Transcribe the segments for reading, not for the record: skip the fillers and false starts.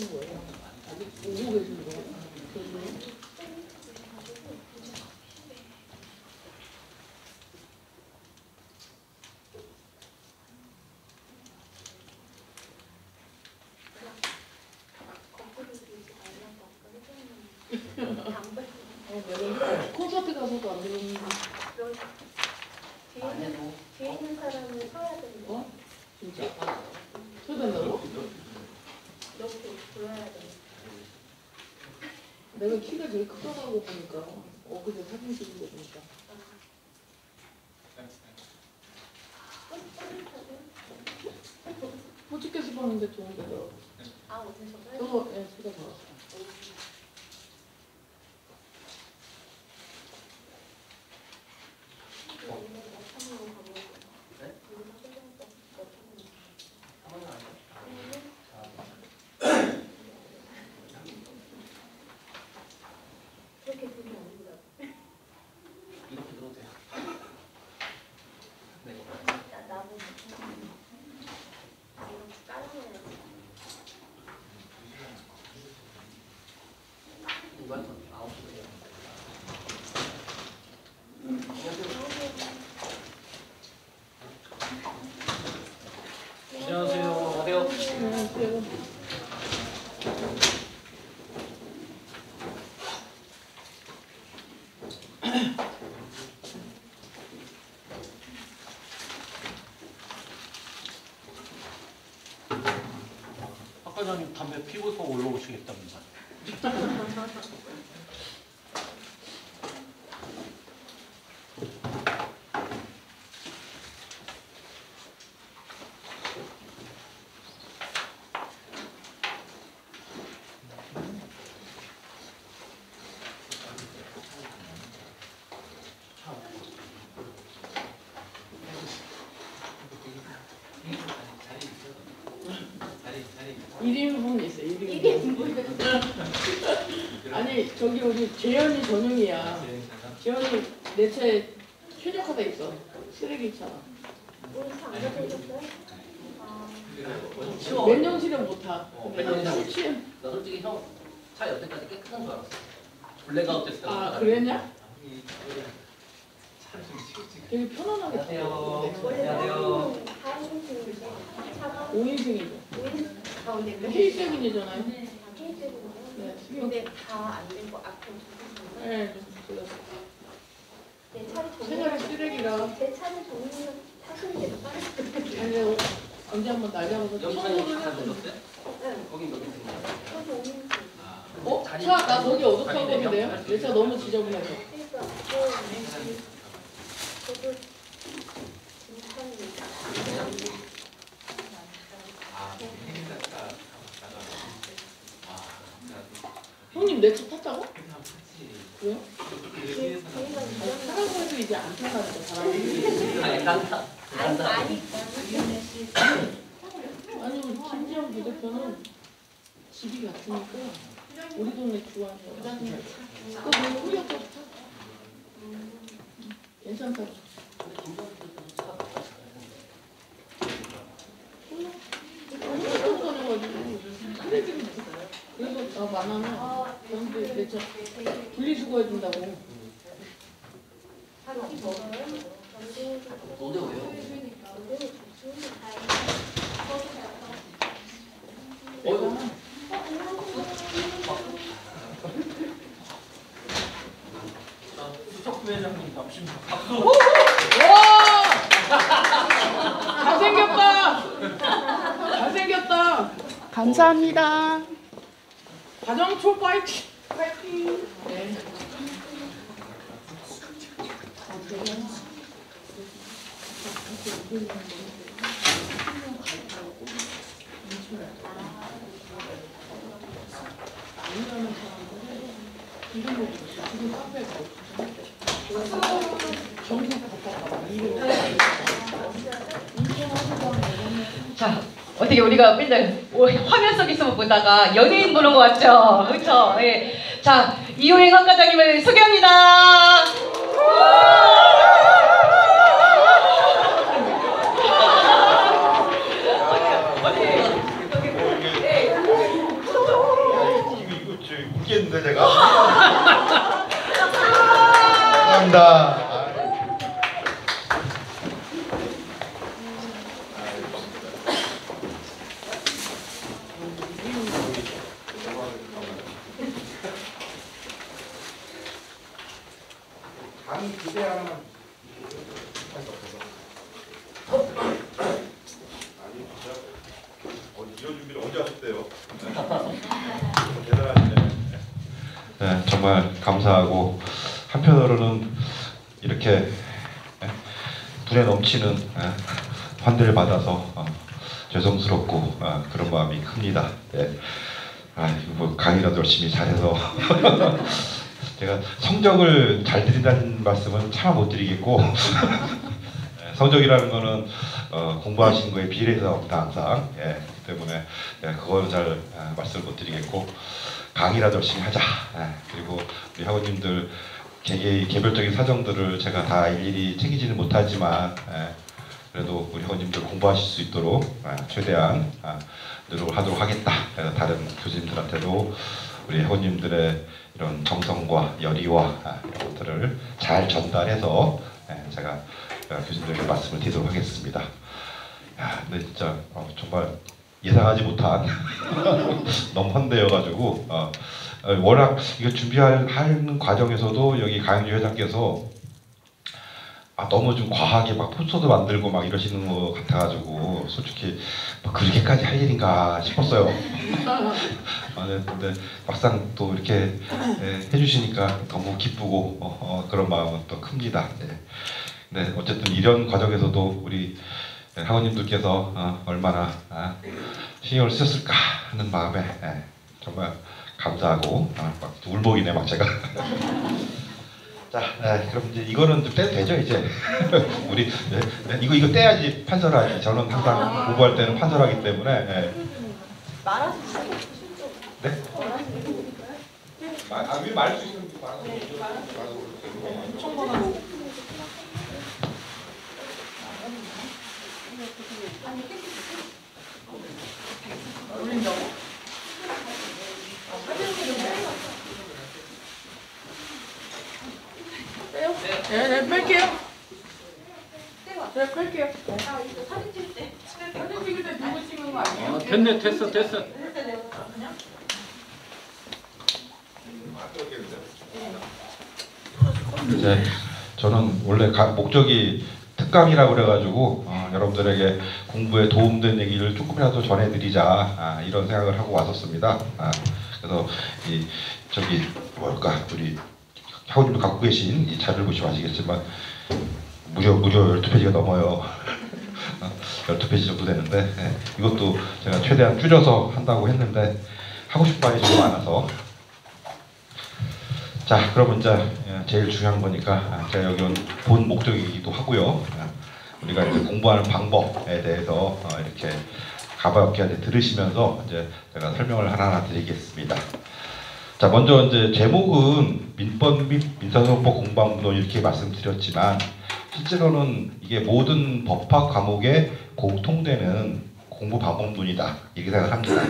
거예요? 아직 오고 계신 거예요? 콘서트 가서도 안 되는 뒤에 있는 사람은 서야 되는데. 어? 진짜? 서야 된다고? 이렇게 보여야 돼. 내가 키가 제일 크다고 보니까 그때 사진 찍은 거 보니까 호치께서 봤는데 좋은데요. 아, 어디서요? 저거 제가 봤어요. 이렇게 들어도 돼요. 네. 나보고 이거 한 9시에. 안녕하세요. 안녕하세요. 박 과장님 담배 피고서 올라오시겠답니다. 일인분 있어요. 일인분. 아니 저기 우리 재현이 전용이야. 재현이 내 차에 최적화돼 있어. 쓰레기차가. 치워. 맨정신은 못 타. 맨정신은 나 솔직히 형 차 여태까지 깨끗한 줄 알았어. 블랙아웃 됐을 때. 아 그랬냐? 되게 편안하게 타. 안녕하세요. 5인승이죠. K7이잖아요. 네, 근데 다 안 되고 앞에 네, 내 차를 생활이 쓰레기라. 제 차를 정리해서 타시는 게 빠르죠. 아니 언제 한번 날려봐서 여기 처음으로 사장님 잘 해봤는데. 들었어요? 거긴 여기 있습니다. 차 나 거기 어둡다고 했는데요? 내 차 너무 지저분해서. 그러니까 저도 형님 내 차 탔다고? 왜요? 저희가 사람들도 이제 안 타가니까 사람들이. 아니 난다. 아니 우리 김지영 부대표는 집이 같으니까 우리 동네 좋아해요. 그거 너무 후렸다. 괜찮다고. 그래서 나 만나면 저한테 내 차 분리수거해준다고. 너네 왜요? 수석 부회장님 답십니다. 와! 잘생겼다! 잘생겼다! 감사합니다. 가정초 파이팅! 파이팅! 네. 지금 카페에 자, 어떻게 우리가 맨날 화면 속에서 보다가 연예인 보는 것 같죠? 그렇죠? 예. 자, 이호행 학과장님을 소개합니다. 죽겠는데 제가. 감사합니다. 강 기대 하나만 할 수 없어서. 아니 진짜 이런 준비를 언제 하셨대요? 대단하시네. 네, 정말 감사하고 한편으로는 이렇게 불에 넘치는 환대를 받아서 죄송스럽고 그런 마음이 큽니다. 네. 이거 뭐 강의라도 열심히 잘해서 제가 성적을 잘 드린다는 말씀은 참 못 드리겠고 성적이라는 거는 공부하신 거에 비례해서 없다 항상. 예, 때문에 그거는 잘 말씀을 못 드리겠고 강의라도 열심히 하자. 그리고 우리 학우님들 개별적인 사정들을 제가 다 일일이 챙기지는 못하지만 그래도 우리 학우님들 공부하실 수 있도록 최대한 노력을 하도록 하겠다. 그래서 다른 교수님들한테도 우리 학우님들의 이런 정성과 열의와 이런 것들을 잘 전달해서 제가 교수님들에게 말씀을 드리도록 하겠습니다. 근데 진짜 정말 예상하지 못한 너무 헌대여가지고 워낙 이거 준비하는 과정에서도 여기 강영주 회장께서 너무 좀 과하게 막 포스터도 만들고 막 이러시는 것 같아가지고 솔직히 그렇게까지 할 일인가 싶었어요. 근데 막상 또 이렇게 해주시니까 너무 기쁘고 그런 마음은 또 큽니다. 네, 어쨌든 이런 과정에서도 우리 학원님들께서 얼마나 신경을 쓰셨을까 하는 마음에 정말 감사하고 막 울먹이네 막 제가. 자, 그럼 이제 이거는 좀 떼도 되죠 이제. 우리 이거 떼야지 판설하지. 저는 항상 공부할 때는 판설하기 때문에. 말하시 네? 말할 수 있는 말하고. 네, 뺄게요. 네, 뺄게요. 사진 찍을 때 사진 찍을 때 누구 찍는 거 아니에요? 됐네, 됐어. 네, 저는 원래 목적이 특강이라고 그래가지고 여러분들에게 공부에 도움된 얘기를 조금이라도 전해드리자 이런 생각을 하고 왔었습니다. 그래서 저기 뭘까 우리 학우님도 갖고 계신 이 자료를 보시면 아시겠지만 무려 12페이지가 넘어요. 12페이지 정도 되는데 이것도 제가 최대한 줄여서 한다고 했는데 하고 싶은 말이 좀 많아서 자, 그러면 이제 제일 중요한 거니까 제가 여기 온 본 목적이기도 하고요. 우리가 이제 공부하는 방법에 대해서 이렇게 가볍게 들으시면서 이제 제가 설명을 하나하나 드리겠습니다. 자, 먼저 이제 제목은 민법 및 민사소송법 공부방문 이렇게 말씀드렸지만 실제로는 이게 모든 법학 과목에 공통되는 공부 방법론이다 이렇게 생각합니다.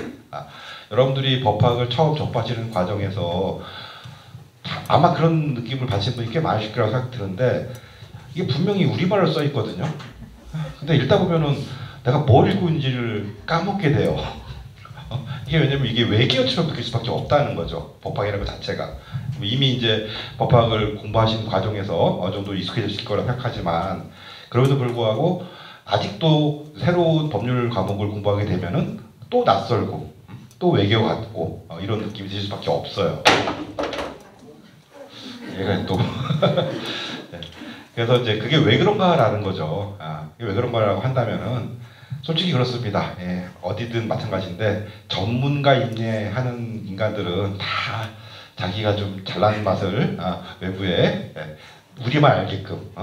여러분들이 법학을 처음 접하시는 과정에서 아마 그런 느낌을 받으신 분이 꽤 많으실 거라고 생각이 드는데 이게 분명히 우리말로 써 있거든요. 근데 읽다 보면은 내가 뭘 읽고 있는지를 까먹게 돼요. 이게 왜냐면 이게 외계어처럼 느낄 수밖에 없다는 거죠. 법학이라는 것 자체가. 이미 이제 법학을 공부하시는 과정에서 어느 정도 익숙해졌을 거라고 생각하지만 그럼에도 불구하고 아직도 새로운 법률 과목을 공부하게 되면은 또 낯설고 또 외계어 같고 이런 느낌이 들 수밖에 없어요. 얘가 또 네. 그래서 이제 그게 왜 그런가라는 거죠. 이게 왜 그런가라고 한다면은 솔직히 그렇습니다. 어디든 마찬가지인데 전문가 임예하는 인간들은 다 자기가 좀 잘난 맛을 외부에 우리만 알게끔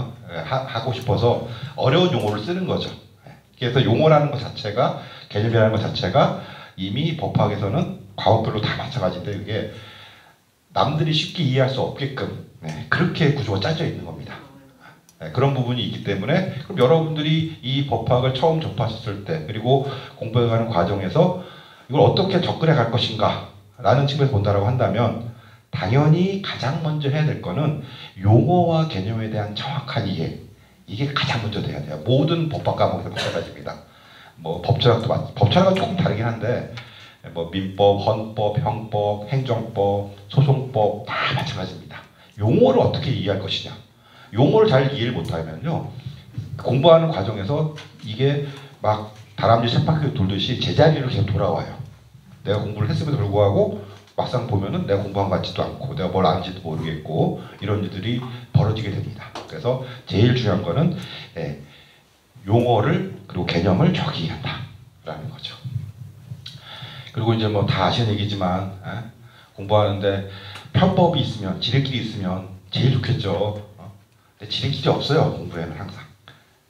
하고 싶어서 어려운 용어를 쓰는 거죠. 그래서 용어라는 것 자체가 개념이라는 것 자체가 이미 법학에서는 과목별로 다 마찬가지인데 이게 남들이 쉽게 이해할 수 없게끔 그렇게 구조가 짜져 있는 겁니다. 그런 부분이 있기 때문에 그럼 여러분들이 이 법학을 처음 접하셨을 때 그리고 공부해가는 과정에서 이걸 어떻게 접근해 갈 것인가 라는 측면에서 본다고 한다면 당연히 가장 먼저 해야 될 거는 용어와 개념에 대한 정확한 이해. 이게 가장 먼저 돼야 돼요. 모든 법학 과목에서 마찬가지입니다. 뭐 법철학은 조금 다르긴 한데 뭐 민법, 헌법, 형법, 행정법, 소송법 다 마찬가지입니다. 용어를 어떻게 이해할 것이냐. 용어를 잘 이해를 못하면요. 공부하는 과정에서 이게 막 다람쥐 쳇바퀴 돌듯이 제자리로 계속 돌아와요. 내가 공부를 했음에도 불구하고 막상 보면은 내가 공부한 것 같지도 않고 내가 뭘 아는지도 모르겠고 이런 일들이 벌어지게 됩니다. 그래서 제일 중요한 거는 용어를 그리고 개념을 정확히 이해한다라는 거죠. 그리고 이제 뭐 다 아시는 얘기지만 공부하는데 편법이 있으면 지름길이 있으면 제일 좋겠죠. 근데 지름길이 없어요. 공부에는 항상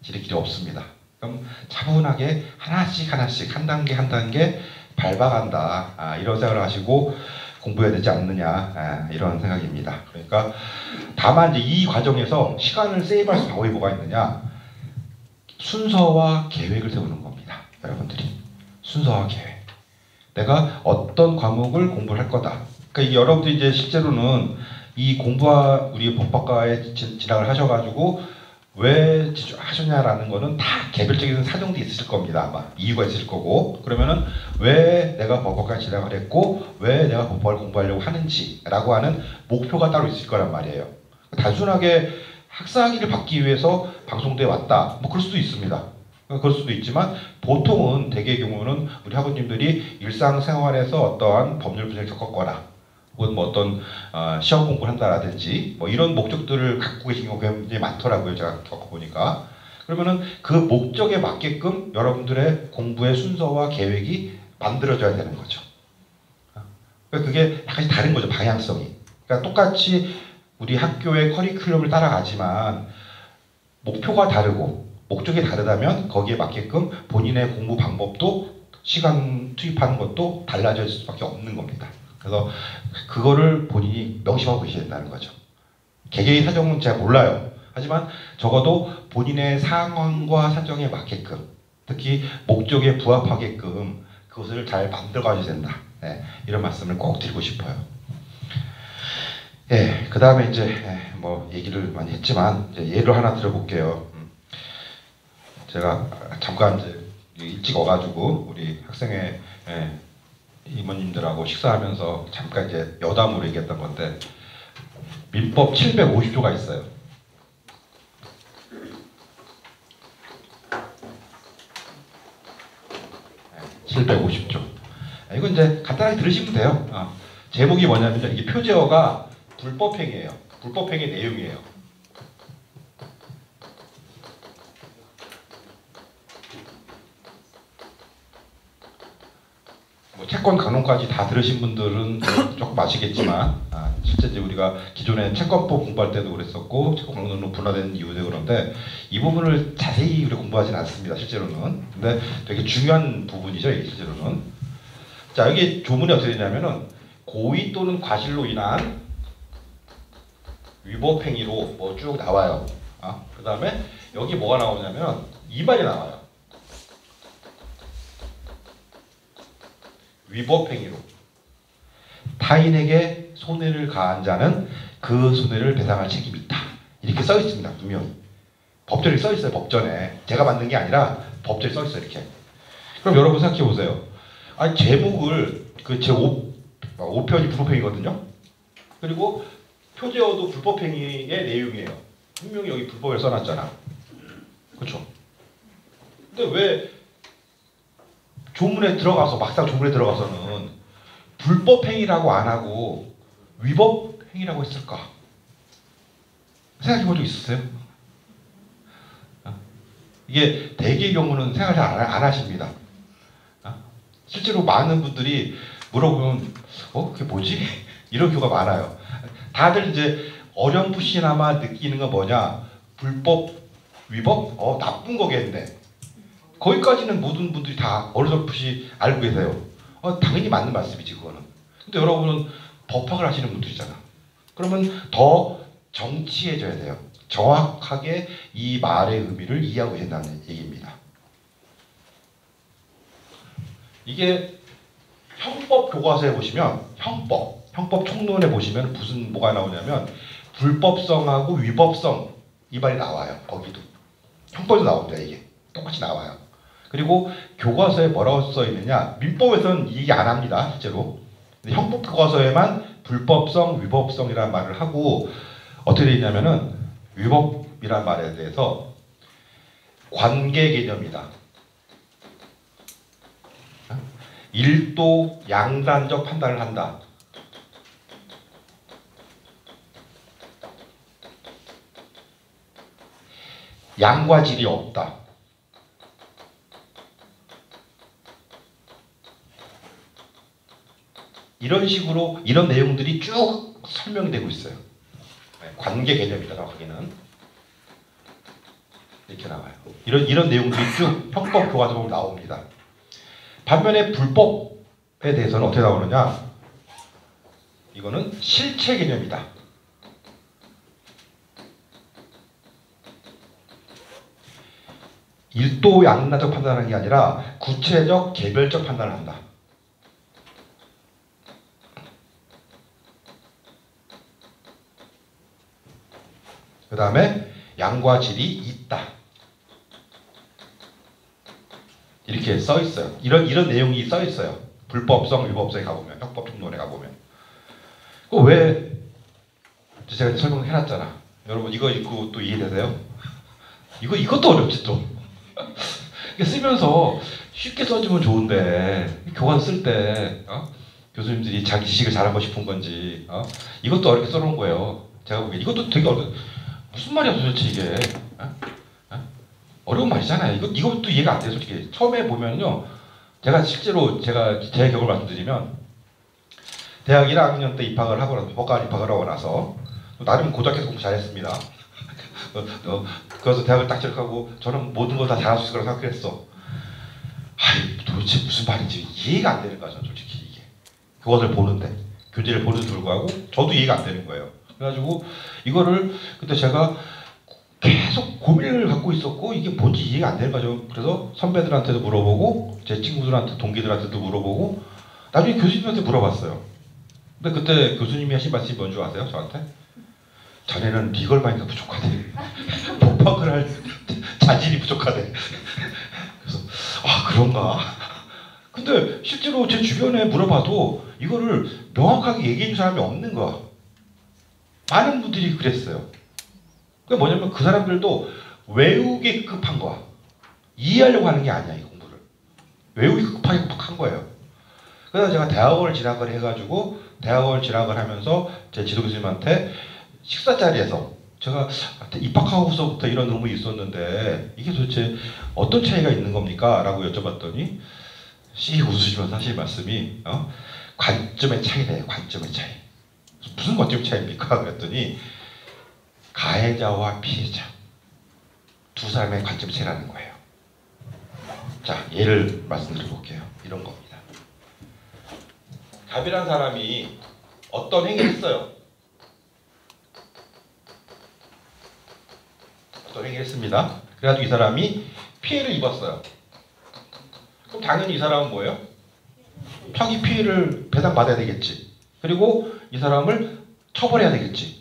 지름길이 없습니다. 그럼 차분하게 하나씩 한 단계 한 단계 밟아간다. 이런 생각을 하시고 공부해야 되지 않느냐 이런 생각입니다. 그러니까 다만 이제 이 과정에서 시간을 세이브할 수 있는 방법이 뭐가 있느냐? 순서와 계획을 세우는 겁니다. 여러분들이 순서와 계획. 내가 어떤 과목을 공부를 할 거다. 그러니까 여러분들이 이제 실제로는 이 공부와 우리 법학과에 진학을 하셔가지고 왜 하셨냐라는 거는 다 개별적인 사정도 있으실 겁니다. 아마 이유가 있을 거고 그러면은 왜 내가 법학과에 진학을 했고 왜 내가 법학을 공부하려고 하는지라고 하는 목표가 따로 있을 거란 말이에요. 단순하게 학사학위를 받기 위해서 방송대에 왔다. 뭐 그럴 수도 있습니다. 그럴 수도 있지만 보통은 대개의 경우는 우리 학우님들이 일상생활에서 어떠한 법률 분야를 겪었거나 혹은 뭐 어떤 시험 공부를 한다라든지 뭐 이런 목적들을 갖고 계신 경우가 굉장히 많더라고요. 제가 겪어보니까. 그러면은 그 목적에 맞게끔 여러분들의 공부의 순서와 계획이 만들어져야 되는 거죠. 그러니까 그게 약간 다른 거죠. 방향성이. 그러니까 똑같이 우리 학교의 커리큘럼을 따라가지만 목표가 다르고 목적이 다르다면 거기에 맞게끔 본인의 공부 방법도 시간 투입하는 것도 달라질 수밖에 없는 겁니다. 그래서 그거를 본인이 명심하고 계셔야 된다는 거죠. 개개인 사정은 제가 몰라요. 하지만 적어도 본인의 상황과 사정에 맞게끔 특히 목적에 부합하게끔 그것을 잘 만들어가야 된다. 이런 말씀을 꼭 드리고 싶어요. 그 다음에 이제 뭐 얘기를 많이 했지만 이제 예를 하나 들어볼게요. 제가 잠깐 이제 일찍 와가지고 우리 학생회 이모님들하고 식사하면서 잠깐 이제 여담으로 얘기했던 건데 민법 750조가 있어요. 750조. 이건 이제 간단하게 들으시면 돼요. 제목이 뭐냐면 이게 표제어가 불법행위예요. 불법행위 내용이에요. 뭐 채권 강론까지 다 들으신 분들은 조금 아시겠지만 실제 이제 우리가 기존에 채권법 공부할 때도 그랬었고 채권 강론으로 분화된 이유도 그런데 이 부분을 자세히 우리 공부하지는 않습니다. 실제로는. 근데 되게 중요한 부분이죠. 이게 실제로는. 자, 여기 조문이 어떻게 되냐면은 고의 또는 과실로 인한 위법행위로 뭐 쭉 나와요. 그 다음에 여기 뭐가 나오냐면 이 말이 나와요. 위법행위로 타인에게 손해를 가한 자는 그 손해를 배상할 책임이 있다. 이렇게 써 있습니다. 분명히. 법전에 써 있어요. 법전에. 제가 만든 게 아니라 법전에 써 있어요. 이렇게. 그럼 여러분 생각해 보세요. 아니 제목을 그 제 5편이 불법행위거든요. 그리고 표제어도 불법행위의 내용이에요. 분명히 여기 불법을 써놨잖아. 그렇죠? 근데 왜 조문에 들어가서 막상 조문에 들어가서는 불법행위라고 안 하고 위법행위라고 했을까? 생각해 본 적 있으세요? 이게 대개의 경우는 생각을 잘 안 하십니다. 실제로 많은 분들이 물어보면 그게 뭐지? 이런 경우가 많아요. 다들 이제 어렴풋이나마 느끼는 건 뭐냐? 불법, 위법? 나쁜 거겠네. 거기까지는 모든 분들이 다 어렴풋이 알고 계세요. 당연히 맞는 말씀이지 그거는. 근데 여러분은 법학을 하시는 분들이잖아. 그러면 더 정치해져야 돼요. 정확하게 이 말의 의미를 이해하고 계신다는 얘기입니다. 이게 형법 교과서에 보시면 형법 형법 총론에 보시면 무슨 뭐가 나오냐면 불법성하고 위법성 이 말이 나와요. 거기도 형법에도 나옵니다. 이게 똑같이 나와요. 그리고 교과서에 뭐라고 써 있느냐? 민법에서는 얘기 안 합니다. 실제로. 근데 형법 교과서에만 불법성, 위법성이라는 말을 하고 어떻게 되어 있냐면은 위법이라는 말에 대해서 관계 개념이다. 일도 양단적 판단을 한다. 양과 질이 없다. 이런 식으로 이런 내용들이 쭉 설명이 되고 있어요. 관계 개념이다. 정확하게는 이렇게 나와요. 이런 내용들이 쭉 형법 교과서로 나옵니다. 반면에 불법에 대해서는 어떻게 나오느냐? 이거는 실체 개념이다. 일도 양단적 판단하는 게 아니라 구체적 개별적 판단을 한다. 그 다음에 양과 질이 있다. 이렇게 써 있어요. 이런 내용이 써 있어요. 불법성, 위법성에 가보면, 형법 총론에 가보면. 그 왜 제가 설명해놨잖아. 여러분 이거 읽고 또 이해되세요? 이것도 어렵지 또. 쓰면서 쉽게 써주면 좋은데 교과서 쓸 때 교수님들이 자기 지식을 잘하고 싶은 건지 이것도 어렵게 써놓은 거예요. 제가 보기엔 이것도 되게 무슨 말이야 도대체 이게. 어려운 말이잖아요. 이것도 이해가 안 돼요, 솔직히. 처음에 보면요. 제가 실제로 제 경험을 말씀드리면 대학 1학년 때 입학을 하고 나서 법관 입학을 하고 나서 나름 고등학교에서 공부 잘했습니다. 그래서 대학을 딱 졸업하고 저는 모든 거 다 잘할 수 있을 거라고 생각했어. 아니 도대체 무슨 말인지 이해가 안 되는 거야, 저는 솔직히 이게. 그것을 보는데 교재를 보는데도 불구하고 저도 이해가 안 되는 거예요. 그래가지고 이거를 그때 제가 계속 고민을 갖고 있었고 이게 뭔지 이해가 안 되는 거죠. 그래서 선배들한테도 물어보고 제 친구들한테 동기들한테도 물어보고 나중에 교수님한테 물어봤어요. 근데 그때 교수님이 하신 말씀이 뭔지 아세요? 저한테? 자네는 리걸마인드가 부족하대. 법학을 할 자질이 부족하대. 그래서 그런가? 근데 실제로 제 주변에 물어봐도 이거를 명확하게 얘기해 준 사람이 없는 거야. 많은 분들이 그랬어요. 그게 뭐냐면 그 사람들도 외우기 급한 거야. 이해하려고 하는 게 아니야, 이 공부를. 외우기 급한 거예요. 그래서 제가 대학원을 진학을 해가지고 대학원을 진학을 하면서 제 지도 교수님한테 식사 자리에서 제가 입학하고서부터 이런 의문이 있었는데 이게 도대체 어떤 차이가 있는 겁니까? 라고 여쭤봤더니 씩 웃으시면서 하신 말씀이 관점의 차이래요. 관점의 차이. 무슨 관점 차이입니까? 그랬더니 가해자와 피해자 두 사람의 관점 차이라는 거예요. 자, 예를 말씀드려 볼게요. 이런 겁니다. 갑이라는 사람이 어떤 행위를 했어요. 어떤 행위를 했습니다. 그래가지고 이 사람이 피해를 입었어요. 그럼 당연히 이 사람은 뭐예요? 자기 피해를 배상받아야 되겠지. 그리고 이 사람을 처벌해야 되겠지.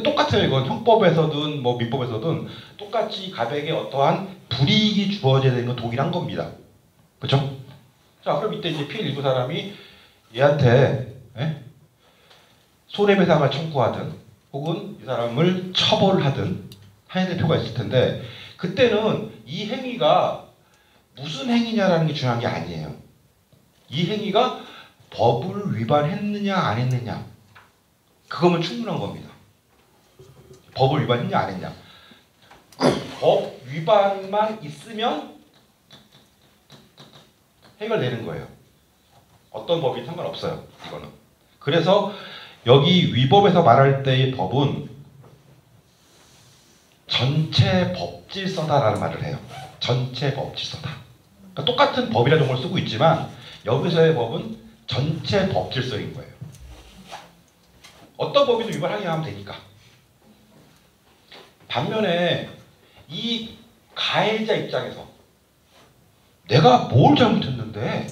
똑같아요. 이건 형법에서든 뭐 민법에서든 똑같이 갑에게 어떠한 불이익이 주어져야 되는 건 동일한 겁니다. 그렇죠? 자, 그럼 이때 이제 피해를 입은 사람이 얘한테 손해배상을 청구하든 혹은 이 사람을 처벌하든 해야 될 필요가 있을 텐데 그때는 이 행위가 무슨 행위냐라는 게 중요한 게 아니에요. 이 행위가 법을 위반했느냐 안 했느냐 그거면 충분한 겁니다. 법을 위반했냐 안 했냐. 법 위반만 있으면 해결되는 거예요. 어떤 법이 상관없어요. 이거는. 그래서 여기 위법에서 말할 때의 법은 전체 법질서다라는 말을 해요. 전체 법질서다. 그러니까 똑같은 법이라는 용어를 쓰고 있지만 여기서의 법은 전체 법질서인 거예요. 어떤 법이든 위반하게 하면 되니까. 반면에 이 가해자 입장에서 내가 뭘 잘못했는데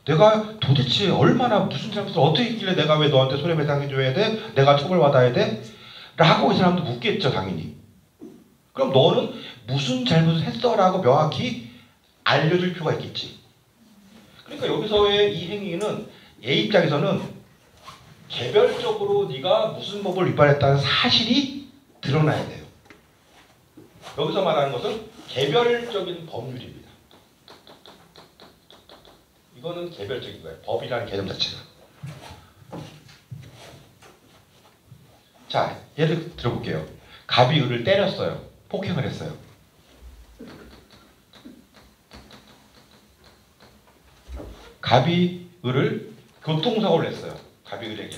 내가 도대체 얼마나 무슨 잘못을 어떻게 했길래 내가 왜 너한테 손해배상해줘야 돼? 내가 처벌받아야 돼? 라고 이 사람도 묻겠죠, 당연히. 그럼 너는 무슨 잘못을 했어? 라고 명확히 알려줄 필요가 있겠지. 그러니까 여기서의 이 행위는 얘 입장에서는 개별적으로 네가 무슨 법을 위반했다는 사실이 드러나야 돼요. 여기서 말하는 것은 개별적인 법률입니다. 이거는 개별적인 거예요. 법이라는 개념 자체가. 자, 예를 들어볼게요. 갑이 을을 때렸어요. 폭행을 했어요. 갑이 을을 교통사고를 냈어요. 갑이 을에게.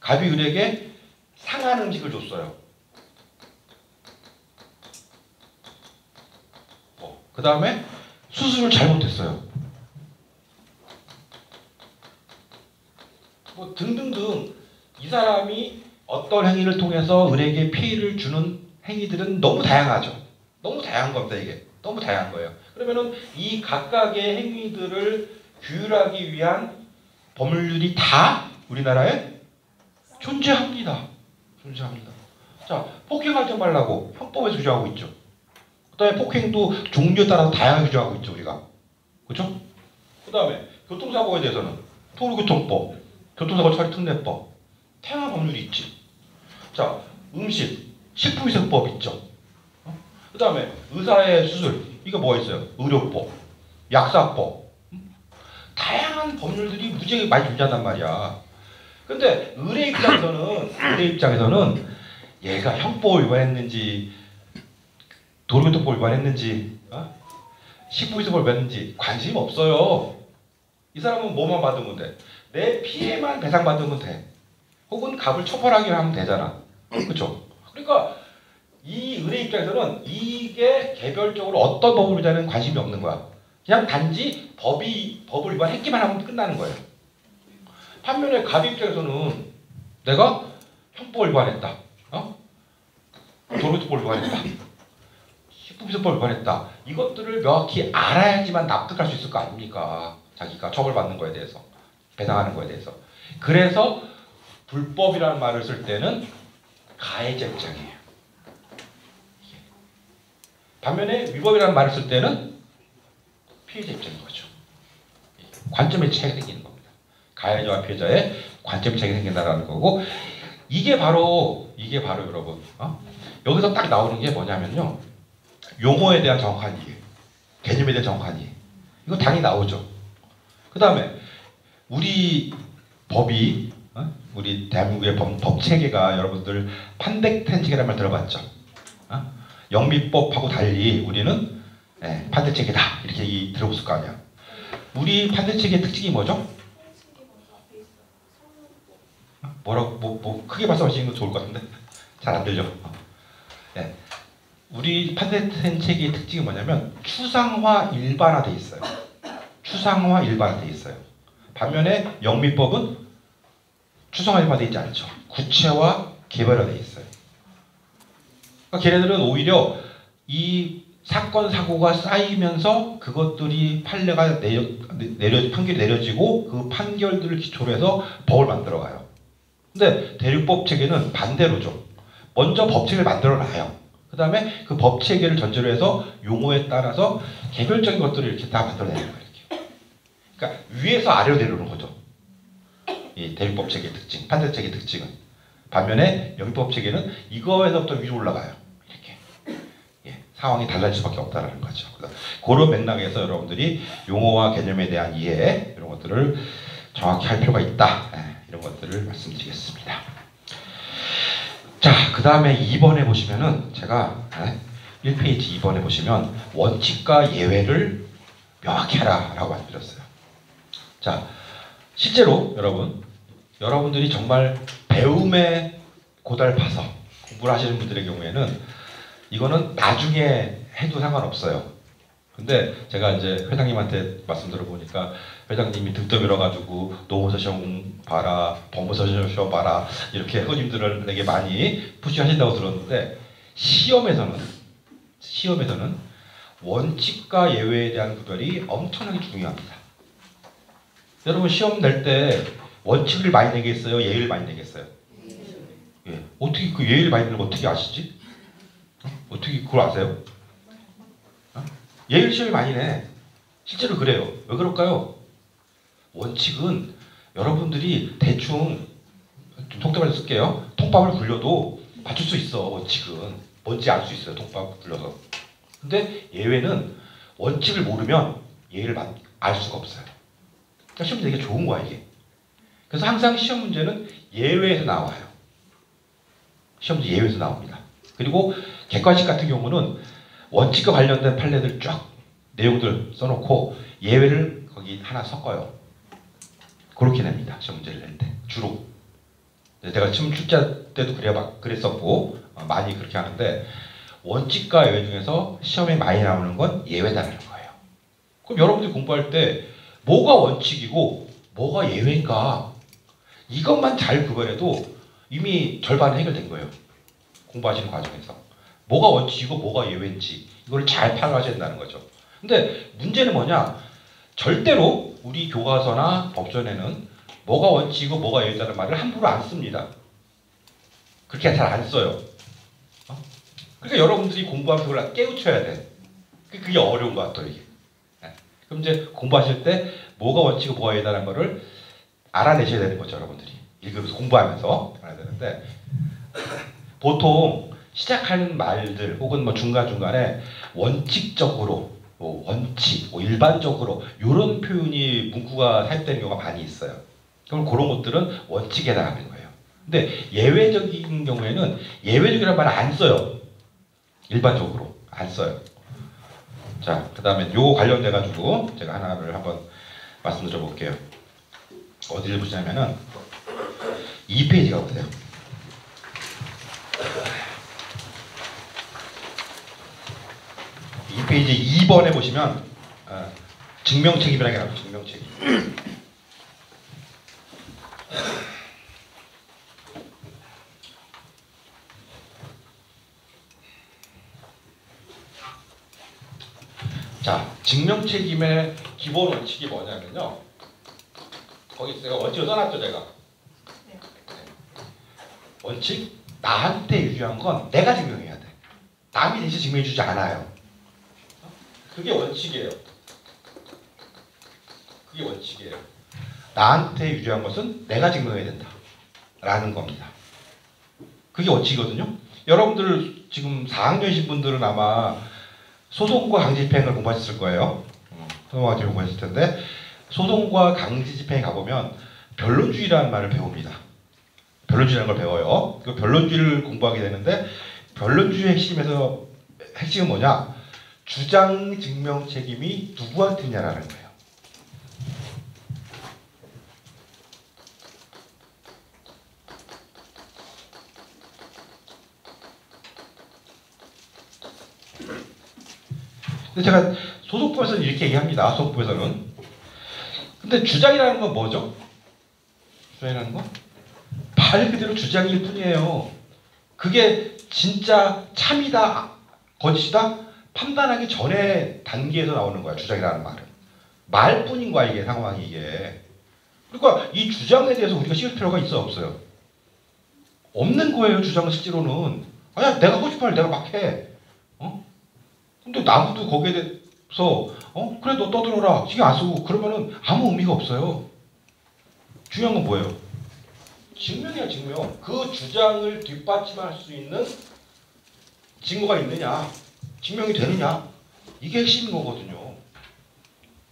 갑이 을에게 상한 음식을 줬어요. 그 다음에 수술을 잘못했어요. 뭐 등등등 이 사람이 어떤 행위를 통해서 을에게 피해를 주는 행위들은 너무 다양하죠. 너무 다양한 겁니다. 이게 너무 다양한 거예요. 그러면은 이 각각의 행위들을 규율하기 위한 법률이 다 우리나라에 존재합니다. 존재합니다. 자, 폭행하지 말라고 형법에 규정하고 있죠. 그 다음에 폭행도 종류에 따라서 다양하게 규정하고 있죠, 우리가. 그렇죠? 그 다음에 교통사고에 대해서는 도로교통법, 교통사고 처리 특례법, 다양한 법률이 있지. 자, 음식, 식품위생법 있죠. 그 다음에 의사의 수술, 이거 뭐가 있어요? 의료법, 약사법. 다양한 법률들이 무지하게 많이 존재한단 말이야. 근데 의뢰 입장에서는 얘가 형법을 위반했는지 도로교통법을 위반했는지 식품위생법을 위반했는지 관심이 없어요. 이 사람은 뭐만 받으면 돼? 내 피해만 배상받으면 돼. 혹은 갑을 처벌하기만 하면 되잖아. 그렇죠? 그러니까 이 의뢰 입장에서는 이게 개별적으로 어떤 법을 위반하는 관심이 없는 거야. 그냥 단지 법을 위반했기만 하면 끝나는 거예요. 반면에 갑 입장에서는 내가 형법을 위반했다. 도로교통법을 위반했다. 식품위생법을 위반했다. 이것들을 명확히 알아야지만 납득할 수 있을 거 아닙니까? 자기가 처벌받는 거에 대해서. 배상하는 거에 대해서. 그래서 불법이라는 말을 쓸 때는 가해자 입장이에요. 반면에 위법이라는 말을 쓸 때는 피해자 입장인 거죠. 관점의 차이가 생기는 겁니다. 가해자와 피해자의 관점의 차이가 생긴다는 거고, 이게 바로 여러분 여기서 딱 나오는 게 뭐냐면요, 용어에 대한 정확한 이해, 개념에 대한 정확한 이해, 이거 당연히 나오죠. 그 다음에 우리 법이 우리 대한민국의 법 체계가 여러분들 판택된 체계란 말 들어봤죠? 영미법하고 달리 우리는 판택 체계다 이렇게 들어봤을 거 아니야. 우리 판택 체계의 특징이 뭐죠? 뭐라고 크게 말씀하시는 건 좋을 것 같은데 잘 안 들려. 우리 판택된 체계의 특징이 뭐냐면 추상화 일반화돼 있어요. 추상화 일반화돼 있어요. 반면에 영미법은 추상화 일반화돼 있지 않죠. 구체화 개별화돼 있어요. 그러니까 걔네들은 오히려 이 사건 사고가 쌓이면서 그것들이 판례가 판결이 내려지고 그 판결들을 기초로 해서 법을 만들어가요. 근데 대륙법 체계는 반대로죠. 먼저 법 체계를 만들어놔요. 그 다음에 그 법 체계를 전제로 해서 용어에 따라서 개별적인 것들을 이렇게 다 만들어내는 거예요. 이렇게. 그러니까 위에서 아래로 내려오는 거죠. 이 대륙법 체계의 특징, 판례 체계의 특징은. 반면에 영미법 체계는 이거에서부터 위로 올라가요. 이렇게. 상황이 달라질 수밖에 없다는 거죠. 그런 맥락에서 여러분들이 용어와 개념에 대한 이해 이런 것들을 정확히 할 필요가 있다. 이런 것들을 말씀드리겠습니다. 자, 그 다음에 2번에 보시면은 제가 1페이지 2번에 보시면 원칙과 예외를 명확히 하라 라고 말씀드렸어요. 자, 실제로 여러분들이 정말 배움에 고달파서 공부를 하시는 분들의 경우에는 이거는 나중에 해도 상관없어요. 근데 제가 이제 회장님한테 말씀 들어보니까 회장님이 등 떠밀어가지고 노무서 시험 봐라, 법무서 시험 봐라 이렇게 회원님들에게 많이 푸시하신다고 들었는데 시험에서는 원칙과 예외에 대한 구별이 엄청나게 중요합니다. 여러분 시험 낼 때 원칙을 많이 내겠어요? 예의를 많이 내겠어요? 예. 어떻게 그 예의를 많이 내는 거 어떻게 아시지? 어떻게 그걸 아세요? 예의를 시험이 많이 내. 실제로 그래요. 왜 그럴까요? 원칙은 여러분들이 대충 통밥을 쓸게요. 통밥을 굴려도 맞출 수 있어. 원칙은 뭔지 알 수 있어요. 통밥 굴려서. 근데 예외는 원칙을 모르면 예의를 알 수가 없어요. 그러니까 시험 문제 되게 좋은 거야 이게. 그래서 항상 시험 문제는 예외에서 나와요. 시험 문제 예외에서 나옵니다. 그리고 객관식 같은 경우는 원칙과 관련된 판례들 쫙 내용들 써놓고 예외를 거기 하나 섞어요. 그렇게 냅니다. 시험 문제를 낼 때 주로. 제가 시험 출제 때도 그랬었고 많이 그렇게 하는데 원칙과 예외 중에서 시험에 많이 나오는 건 예외다라는 거예요. 그럼 여러분들이 공부할 때 뭐가 원칙이고 뭐가 예외인가 이것만 잘 구별해도 이미 절반은 해결된 거예요. 공부하시는 과정에서 뭐가 원칙이고 뭐가 예외인지 이걸 잘 파악하셔야 된다는 거죠. 근데 문제는 뭐냐? 절대로 우리 교과서나 법전에는 뭐가 원칙이고 뭐가 예외다는 말을 함부로 안 씁니다. 그렇게 잘 안 써요. 그러니까 여러분들이 공부하면서 그걸 깨우쳐야 돼. 그게 어려운 것 같아요. 이게. 그럼 이제 공부하실 때 뭐가 원칙이고 뭐가 예외다는 거를 알아내셔야 되는 거죠. 여러분들이 읽으면서 공부하면서 알아야 되는데 보통 시작하는 말들 혹은 뭐 중간중간에 원칙적으로 원칙, 일반적으로 이런 표현이 문구가 사용되는 경우가 많이 있어요. 그럼 그런 것들은 원칙에 해당하는 거예요. 근데 예외적인 경우에는 예외적이라는 말을 안 써요. 일반적으로 안 써요. 자, 그 다음에 요거 관련돼 가지고 제가 하나를 한번 말씀드려 볼게요. 어디를 보시냐면은 2페이지 가보세요. 2페이지 2번에 보시면 증명책임이라는 게 나와요. 증명책임. 자, 증명책임의 기본 원칙이 뭐냐면요. 거기 제가 원칙을 써놨죠, 제가. 네. 원칙, 나한테 유리한 건 내가 증명해야 돼. 남이 대신 증명해주지 않아요. 그게 원칙이에요. 그게 원칙이에요. 나한테 유리한 것은 내가 증명해야 된다. 라는 겁니다. 그게 원칙이거든요. 여러분들 지금 4학년이신 분들은 아마 소송과 강제집행을 공부하셨을 거예요. 소송과 강제집행 공부했을 텐데 소송과 강제집행에 가보면 변론주의라는 말을 배웁니다. 변론주의라는 걸 배워요. 그 변론주의를 공부하게 되는데 변론주의 핵심은 뭐냐? 주장 증명 책임이 누구한테 있냐라는 거예요. 근데 제가 소속법에서는 이렇게 얘기합니다. 소속법에서는. 근데 주장이라는 건 뭐죠? 주장이라는 건 말 그대로 주장일 뿐이에요. 그게 진짜 참이다, 거짓이다 판단하기 전에 단계에서 나오는 거야. 주장이라는 말은. 말뿐인 거야 이게 상황이 이게. 그러니까 이 주장에 대해서 우리가 신경 쓸 필요가 있어요 없어요? 없는 거예요. 주장은 실제로는. 아야 내가 하고 싶은 말 내가 막 해. 근데 나무도 거기에 대해서 그래 너 떠들어라 신경 안 쓰고 그러면은 아무 의미가 없어요. 중요한 건 뭐예요? 증명이야 증명. 그 주장을 뒷받침할 수 있는 증거가 있느냐, 증명이 되느냐, 이게 핵심인 거거든요.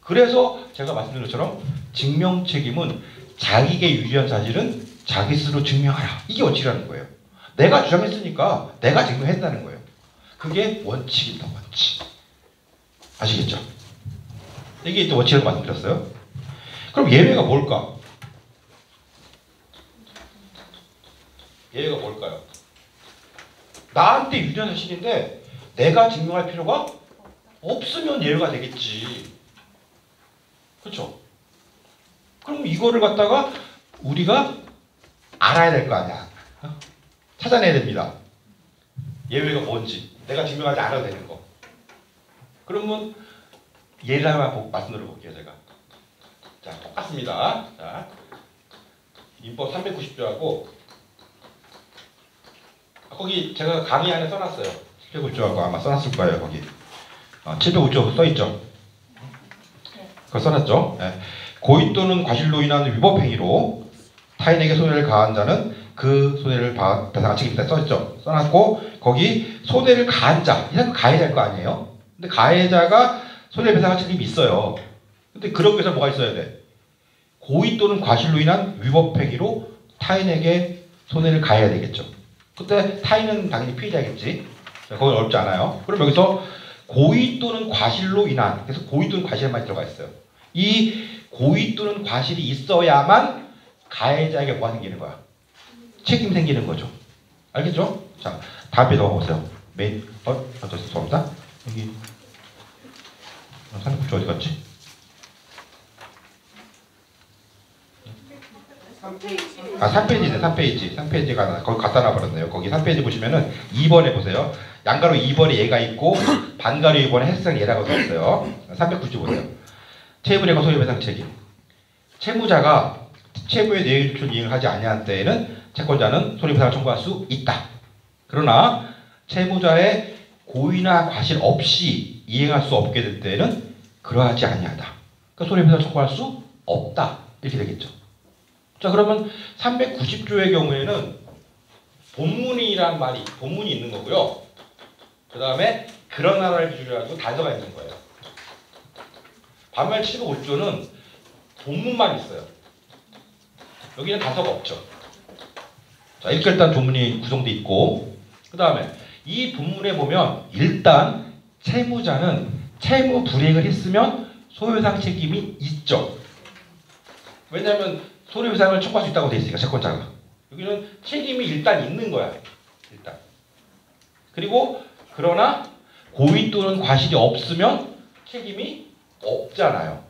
그래서 제가 말씀드린 것처럼 증명 책임은 자기에게 유리한 사실은 자기 스스로 증명하라. 이게 원칙이라는 거예요. 내가 주장했으니까 내가 증명했다는 거예요. 그게 원칙입니다. 원칙. 아시겠죠? 이게 이제 원칙을 말씀드렸어요. 그럼 예외가 뭘까? 예외가 뭘까요? 나한테 유리한 사실인데 내가 증명할 필요가 없으면 예외가 되겠지. 그렇죠? 그럼 이거를 갖다가 우리가 알아야 될 거 아니야. 찾아내야 됩니다. 예외가 뭔지. 내가 증명하지 않아도 되는 거. 그러면 예를 하나 말씀드려 볼게요, 제가. 자, 똑같습니다. 자, 민법 390조하고 거기 제가 강의 안에 써놨어요. 709조하고 아마 써놨을 거예요, 거기. 705조 써있죠. 그거 써놨죠. 네. 고의 또는 과실로 인한 위법행위로 타인에게 손해를 가한 자는 그 손해를 배상할 책임이 있다 써있죠. 써놨고 거기 손해를 가한 자, 이 사람 가해자일 거 아니에요. 근데 가해자가 손해를 배상할 책임이 있어요. 근데 그러기 위해서 뭐가 있어야 돼? 고의 또는 과실로 인한 위법행위로 타인에게 손해를 가해야 되겠죠. 그때 타인은 당연히 피해자겠지. 거긴 어렵지 않아요. 그럼 여기서 고의 또는 과실로 인한, 그래서 고의 또는 과실만 들어가 있어요. 이 고의 또는 과실이 있어야만 가해자에게 뭐가 생기는 거야? 책임이 생기는 거죠. 알겠죠? 자, 다음 페이지 넘어보세요. 메인, 죄송합니다. 여기 309조 어디 갔지? 3페이지네, 3페이지. 3페이지가 거기 갖다 놔버렸네요. 거기 3페이지 보시면은 2번에 보세요. 양가로 2번에 얘가 있고 반가로 2번에 헬스장 얘라고 써 있어요. 390 보세요. 채무례가 손해배상 책임. 채무자가 채무의 내용조차 이행을 하지 아니한 때에는 채권자는 손해배상을 청구할 수 있다. 그러나 채무자의 고의나 과실 없이 이행할 수 없게 될 때에는 그러하지 아니하다. 그러니까 손해배상을 청구할 수 없다. 이렇게 되겠죠. 자, 그러면 390조의 경우에는 본문이란 말이 본문이 있는 거고요. 그 다음에 그런 나라를 기준으로 가지고 단서가 있는 거예요. 반면 705조는 본문만 있어요. 여기는 단서가 없죠. 자, 이렇게 일단 본문이 구성돼 있고, 그 다음에 이 본문에 보면 일단 채무자는 채무 불이행을 했으면 손해배상 책임이 있죠. 왜냐하면 손해배상을 청구할 수 있다고 돼 있으니까 채권자가. 여기는 책임이 일단 있는 거야. 일단. 그리고 그러나 고의 또는 과실이 없으면 책임이 없잖아요.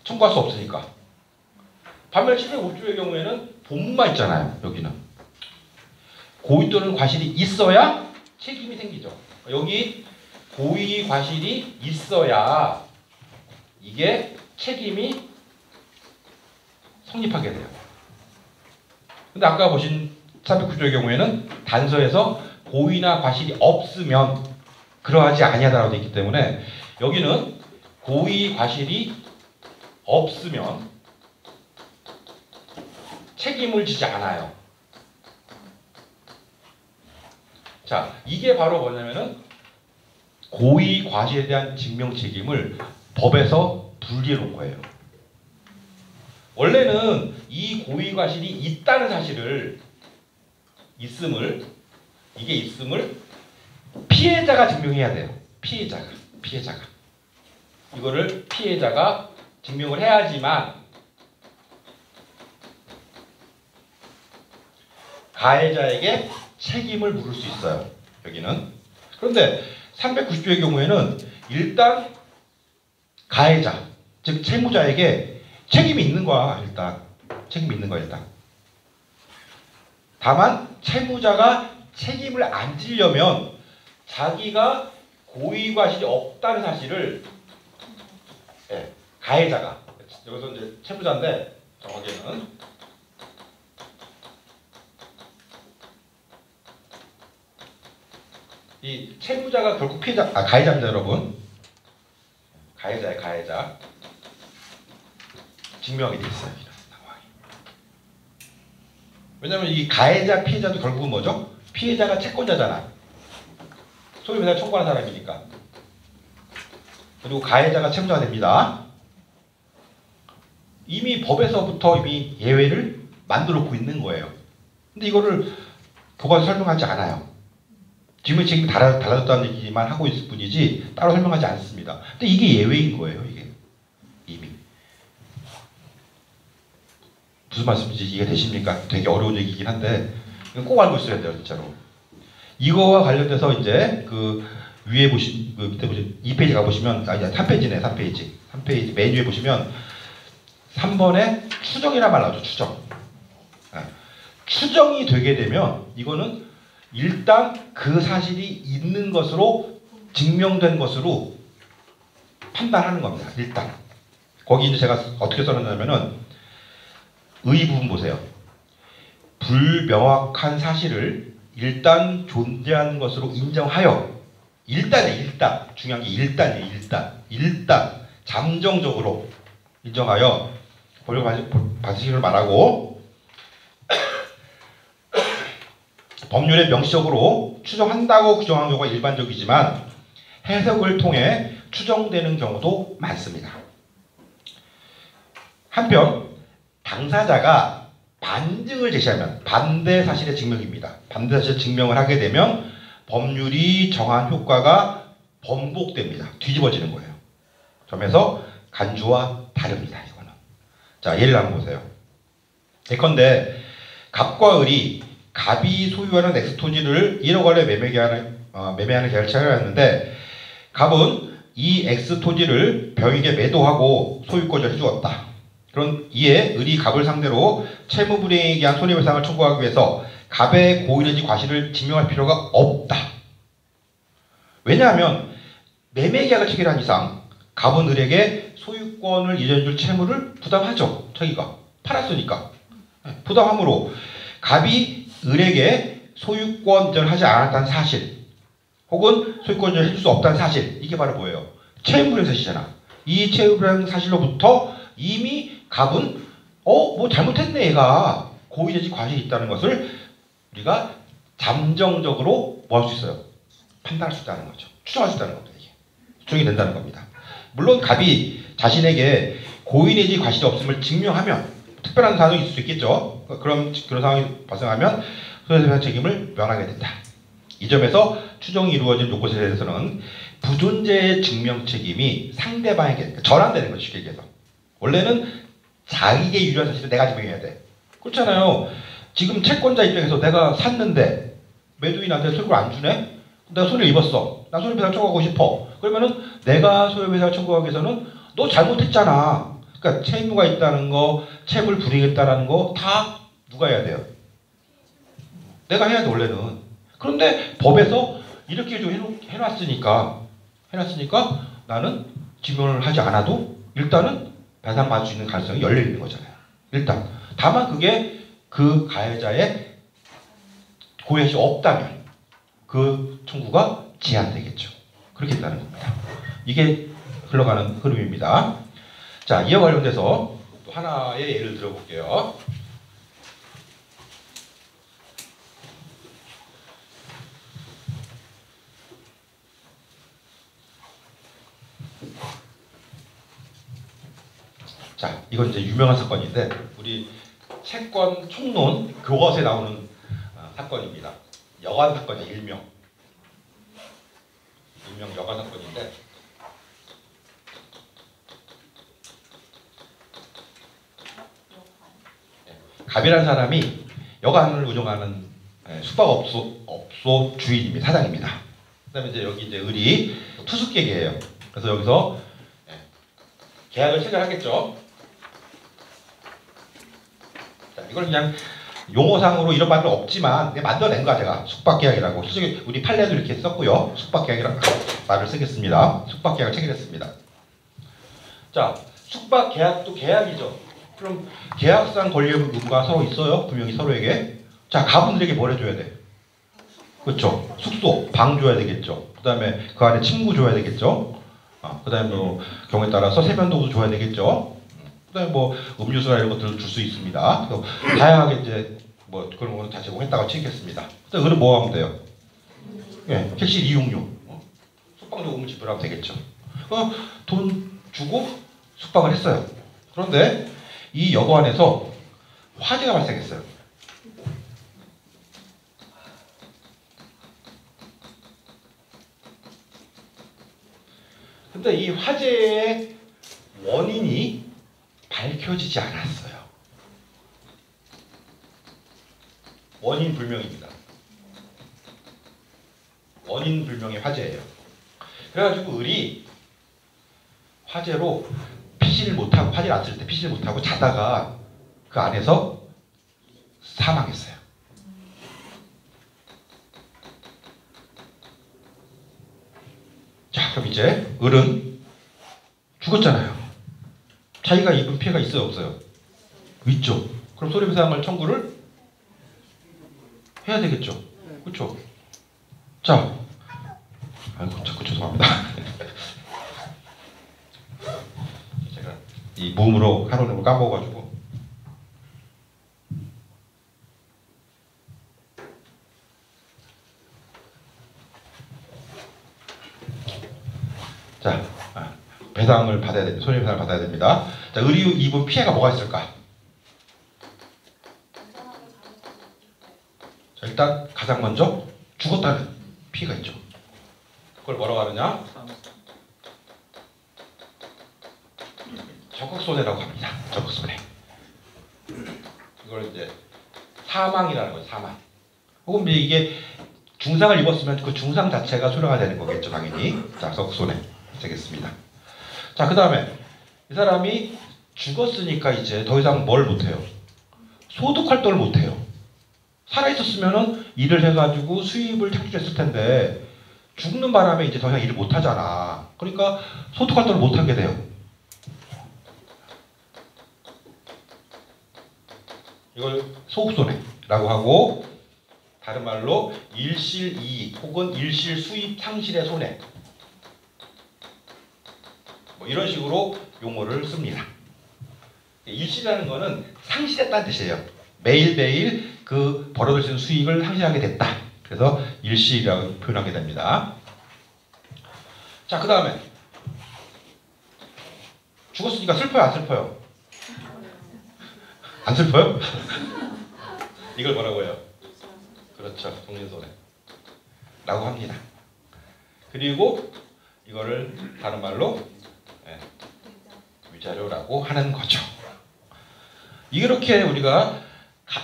청구할 수 없으니까. 반면 705조의 경우에는 본문만 있잖아요. 여기는. 고의 또는 과실이 있어야 책임이 생기죠. 여기 고의 과실이 있어야 이게 책임이 성립하게 돼요. 근데 아까 보신 309조의 경우에는 단서에서 고의나 과실이 없으면 그러하지 아니하다라고 되어 있기 때문에 여기는 고의 과실이 없으면 책임을 지지 않아요. 자, 이게 바로 뭐냐면은 고의 과실에 대한 증명 책임을 법에서 분리해 놓은 거예요. 원래는 이 고의 과실이 있다는 사실을 있음을 피해자가 증명해야 돼요. 피해자가 이거를 피해자가 증명을 해야지만 가해자에게 책임을 물을 수 있어요. 여기는. 그런데 390조의 경우에는 일단 가해자, 즉 채무자에게 책임이 있는 거야. 일단. 다만 채무자가 책임을 안 지려면 자기가 고의 과실이 없다는 사실을 가해자가, 여기서 이제 채무자인데 정확하게는 이 채무자가 결국 가해자입니다, 여러분. 가해자예요, 가해자. 증명이 됐어요. 왜냐면 이 가해자, 피해자도 결국은 뭐죠? 피해자가 채권자잖아. 손해배상 청구하는 사람이니까. 그리고 가해자가 채무자가 됩니다. 이미 법에서부터 이미 예외를 만들어 놓고 있는 거예요. 근데 이거를 교과서 설명하지 않아요. 지금의 책임이 달라졌다는 얘기만 하고 있을 뿐이지 따로 설명하지 않습니다. 근데 이게 예외인 거예요. 이게 이미. 무슨 말씀인지 이해가 되십니까? 되게 어려운 얘기긴 한데 꼭 알고 있어야 돼요, 진짜로. 이거와 관련돼서 이제 그 위에 보신 그 밑에 보신 2페이지 가보시면 3페이지네, 3페이지 맨 위에 보시면 3번에 추정이란 말 나오죠. 추정이 되게 되면 이거는 일단 그 사실이 있는 것으로 증명된 것으로 판단하는 겁니다. 일단 거기 이제 제가 어떻게 써놨냐면은 의 부분 보세요. 불명확한 사실을 일단 존재하는 것으로 인정하여 일단 중요한 게 일단이에요. 일단 잠정적으로 인정하여 법률 과실을 말하고 법률에 명시적으로 추정한다고 규정한 경우가 일반적이지만 해석을 통해 추정되는 경우도 많습니다. 한편 당사자가 반증을 제시하면 반대 사실의 증명입니다. 반대 사실의 증명을 하게 되면 법률이 정한 효과가 번복됩니다. 뒤집어지는 거예요. 점에서 간주와 다릅니다. 이거는. 자, 예를 한번 보세요. 예컨대 갑과 을이 갑이 소유하는 X 토지를 1억 원에 매매하는 계약을 체결했는데 갑은 이 X 토지를 병에게 매도하고 소유권을 해주었다. 그런 이에 을이 갑을 상대로 채무불이행에 의한 손해배상을 청구하기 위해서 갑의 고의내지 과실을 증명할 필요가 없다. 왜냐하면 매매계약을 체결한 이상 갑은 을에게 소유권을 이전해줄 채무를 부담하죠. 자기가 팔았으니까. 부담함으로 갑이 을에게 소유권 이전을 하지 않았다는 사실 혹은 소유권 이전을 해줄 수 없다는 사실, 이게 바로 뭐예요? 채무불이행 사실이잖아. 이 채무불이행 사실로부터 이미 갑은 뭐 잘못했네, 얘가 고의내지 과실이 있다는 것을 우리가 잠정적으로 뭐 할 수 있어요? 판단할 수 있다는 거죠. 추정할 수 있다는 겁니다. 이게 추정이 된다는 겁니다. 물론 갑이 자신에게 고의내지 과실이 없음을 증명하면 특별한 사정이 있을 수 있겠죠. 그런 상황이 발생하면 손해배상 책임을 면하게 된다. 이 점에서 추정이 이루어진 요것에 대해서는 부존재의 증명 책임이 상대방에게 전환되는 거죠. 쉽게 얘기해서 원래는 자기에게 유리한 사실을 내가 증명해야 돼. 그렇잖아요. 지금 채권자 입장에서 내가 샀는데 매도인이 나한테 소유권 안 주네? 내가 손해를 입었어. 나 손해배상 청구하고 싶어. 그러면은 내가 손해배상 청구하기 위해서는 너 잘못했잖아. 그러니까 채무가 있다는 거, 채무를 불이행했다는 거 다 누가 해야 돼요? 내가 해야 돼, 원래는. 그런데 법에서 이렇게 좀 해놨으니까 나는 증명을 하지 않아도 일단은 배상받을 수 있는 가능성이 열려 있는 거잖아요. 일단. 다만 그게 그 가해자의 고의이 없다면 그 청구가 제한되겠죠. 그렇게 된다는 겁니다. 이게 흘러가는 흐름입니다. 자, 이와 관련돼서 또 하나의 예를 들어볼게요. 자, 이건 이제 유명한 사건인데 우리 채권 총론 교과서에 나오는 사건입니다. 여관 사건이 일명 여관 사건인데 갑이라는 사람이 여관을 운영하는 숙박업소 주인입니다. 사장입니다. 그다음에 이제 여기 이제 을이 투숙객이에요. 그래서 여기서 계약을 체결하겠죠. 자, 이걸 그냥 용어상으로 이런 말은 없지만 그냥 만들어낸 거야 제가. 숙박계약이라고. 솔직히 우리 판례도 이렇게 썼고요. 숙박계약이라는 말을 쓰겠습니다. 숙박계약을 체결했습니다. 자, 숙박계약도 계약이죠. 그럼 계약상 권리 의무가 서로 있어요. 분명히 서로에게. 자, 가분들에게 뭘 해줘야 돼? 그렇죠. 숙소, 방 줘야 되겠죠. 그 다음에 그 안에 침구 줘야 되겠죠. 그 다음에 뭐 경우에 따라서 세면도구 줘야 되겠죠. 그 다음에 뭐 음료수나 이런 것들을 줄 수 있습니다. 그래서 다양하게 이제 뭐 그런 거는 다 제공했다고 치겠습니다. 그래서 그럼 뭐 하면 돼요? 예, 객실 이용료. 숙박요금을 지불하면 되겠죠. 돈 주고 숙박을 했어요. 그런데 이 여관에서 화재가 발생했어요. 근데 이 화재의 원인이 밝혀지지 않았어요. 원인 불명입니다. 원인 불명의 화재예요. 그래가지고 을이 화재로 피신을 못하고, 화재를 안 쓸 때 피신을 못하고 자다가 그 안에서 사망했어요. 자, 그럼 이제 을은 죽었잖아요. 자기가 입은 피해가 있어요, 없어요? 있죠. 그럼 손해배상을 청구를 해야 되겠죠. 그렇죠? 자, 아이고 자꾸 죄송합니다. 제가 이 무음으로 하는 걸 까먹어가지고. 자, 배상을 받아야 됩니다. 손해배상을 받아야 됩니다. 자, 의리 입은 피해가 뭐가 있을까? 자, 일단 가장 먼저 죽었다는 피해가 있죠. 그걸 뭐라고 하느냐? 적극손해라고 합니다. 적극손해. 이걸 이제 사망이라는 거죠. 사망. 혹은 이게 중상을 입었으면 그 중상 자체가 손해가 되는 거겠죠. 당연히. 자, 적극손해 되겠습니다. 자, 그 다음에 이 사람이 죽었으니까 이제 더 이상 뭘 못해요? 소득 활동을 못해요. 살아있었으면은 일을 해가지고 수입을 창출했을 텐데 죽는 바람에 이제 더 이상 일을 못하잖아. 그러니까 소득 활동을 못하게 돼요. 이걸 소득손해라고 하고, 다른 말로 일실이익 혹은 일실수입 상실의 손해, 뭐 이런 식으로 용어를 씁니다. 일실이라는 거는 상실했다는 뜻이에요. 매일매일 그 벌어들 수 있는 수익을 상실하게 됐다. 그래서 일실이라고 표현하게 됩니다. 자, 그 다음에 죽었으니까 슬퍼요, 안 슬퍼요? 안 슬퍼요? 이걸 뭐라고 해요? 그렇죠, 동일손해 라고 합니다. 그리고 이거를 다른 말로 위자료라고 하는 거죠. 이렇게 우리가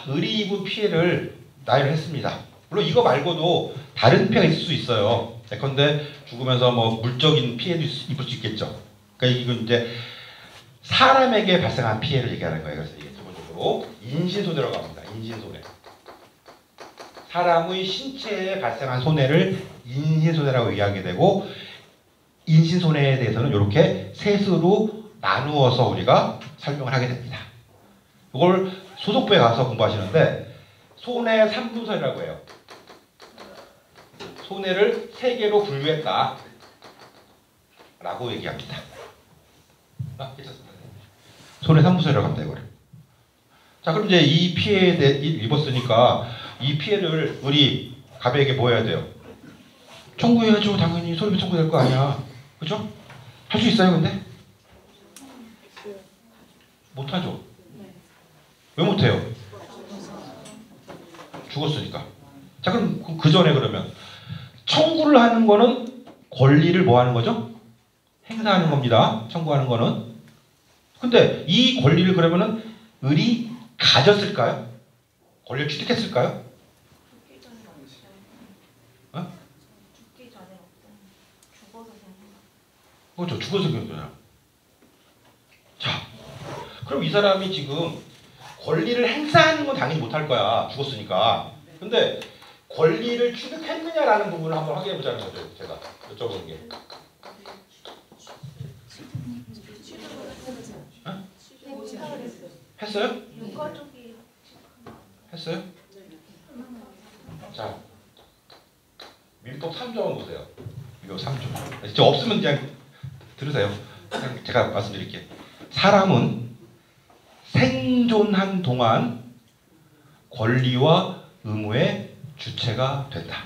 의리 입은 피해를 나열을 했습니다. 물론 이거 말고도 다른 피해가 있을 수 있어요. 예컨대 죽으면서 뭐 물적인 피해도 입을 수 있겠죠. 그러니까 이건 이제 사람에게 발생한 피해를 얘기하는 거예요. 그래서 이게 기본적으로 인신손해라고 합니다. 인신손해. 사람의 신체에 발생한 손해를 인신손해라고 얘기하게 되고, 인신손해에 대해서는 이렇게 셋으로 나누어서 우리가 설명을 하게 됩니다. 이걸 소속부에 가서 공부하시는데 손해 3분선이라고 해요. 손해를 3개로 분류했다 라고 얘기합니다. 괜찮습니다. 손해 3분선이라고 합니다. 이거를. 자, 그럼 이제 이 피해에 대해 입었으니까 이 피해를 우리 가백에게 뭐 해야 돼요? 청구해야죠. 당연히 손해배 청구될 거 아니야. 그죠? 할 수 있어요, 근데? 못하죠. 왜 못해요? 죽었으니까. 자, 그럼 그 전에 그러면 청구를 하는 거는 권리를 뭐 하는 거죠? 행사하는 겁니다. 청구하는 거는. 근데 이 권리를 그러면은 을이 가졌을까요? 권리를 취득했을까요? 죽기 전에 없어요. 어? 죽기 전에 없어요. 죽어서 생긴 그렇죠. 죽어서 그런 거야. 자, 그럼 이 사람이 지금 권리를 행사하는 건 당연히 못할 거야. 죽었으니까. 근데 권리를 취득했느냐라는 부분을 한번 확인해 보자는 거죠. 제가 여쭤보는 게. 어? 했어요? 육가족이 했어요? 자, 민법 3조 한번 보세요. 민법 3조. 진짜 없으면 그냥 들으세요. 그냥 제가 말씀드릴게요. 사람은 생존한 동안 권리와 의무의 주체가 된다.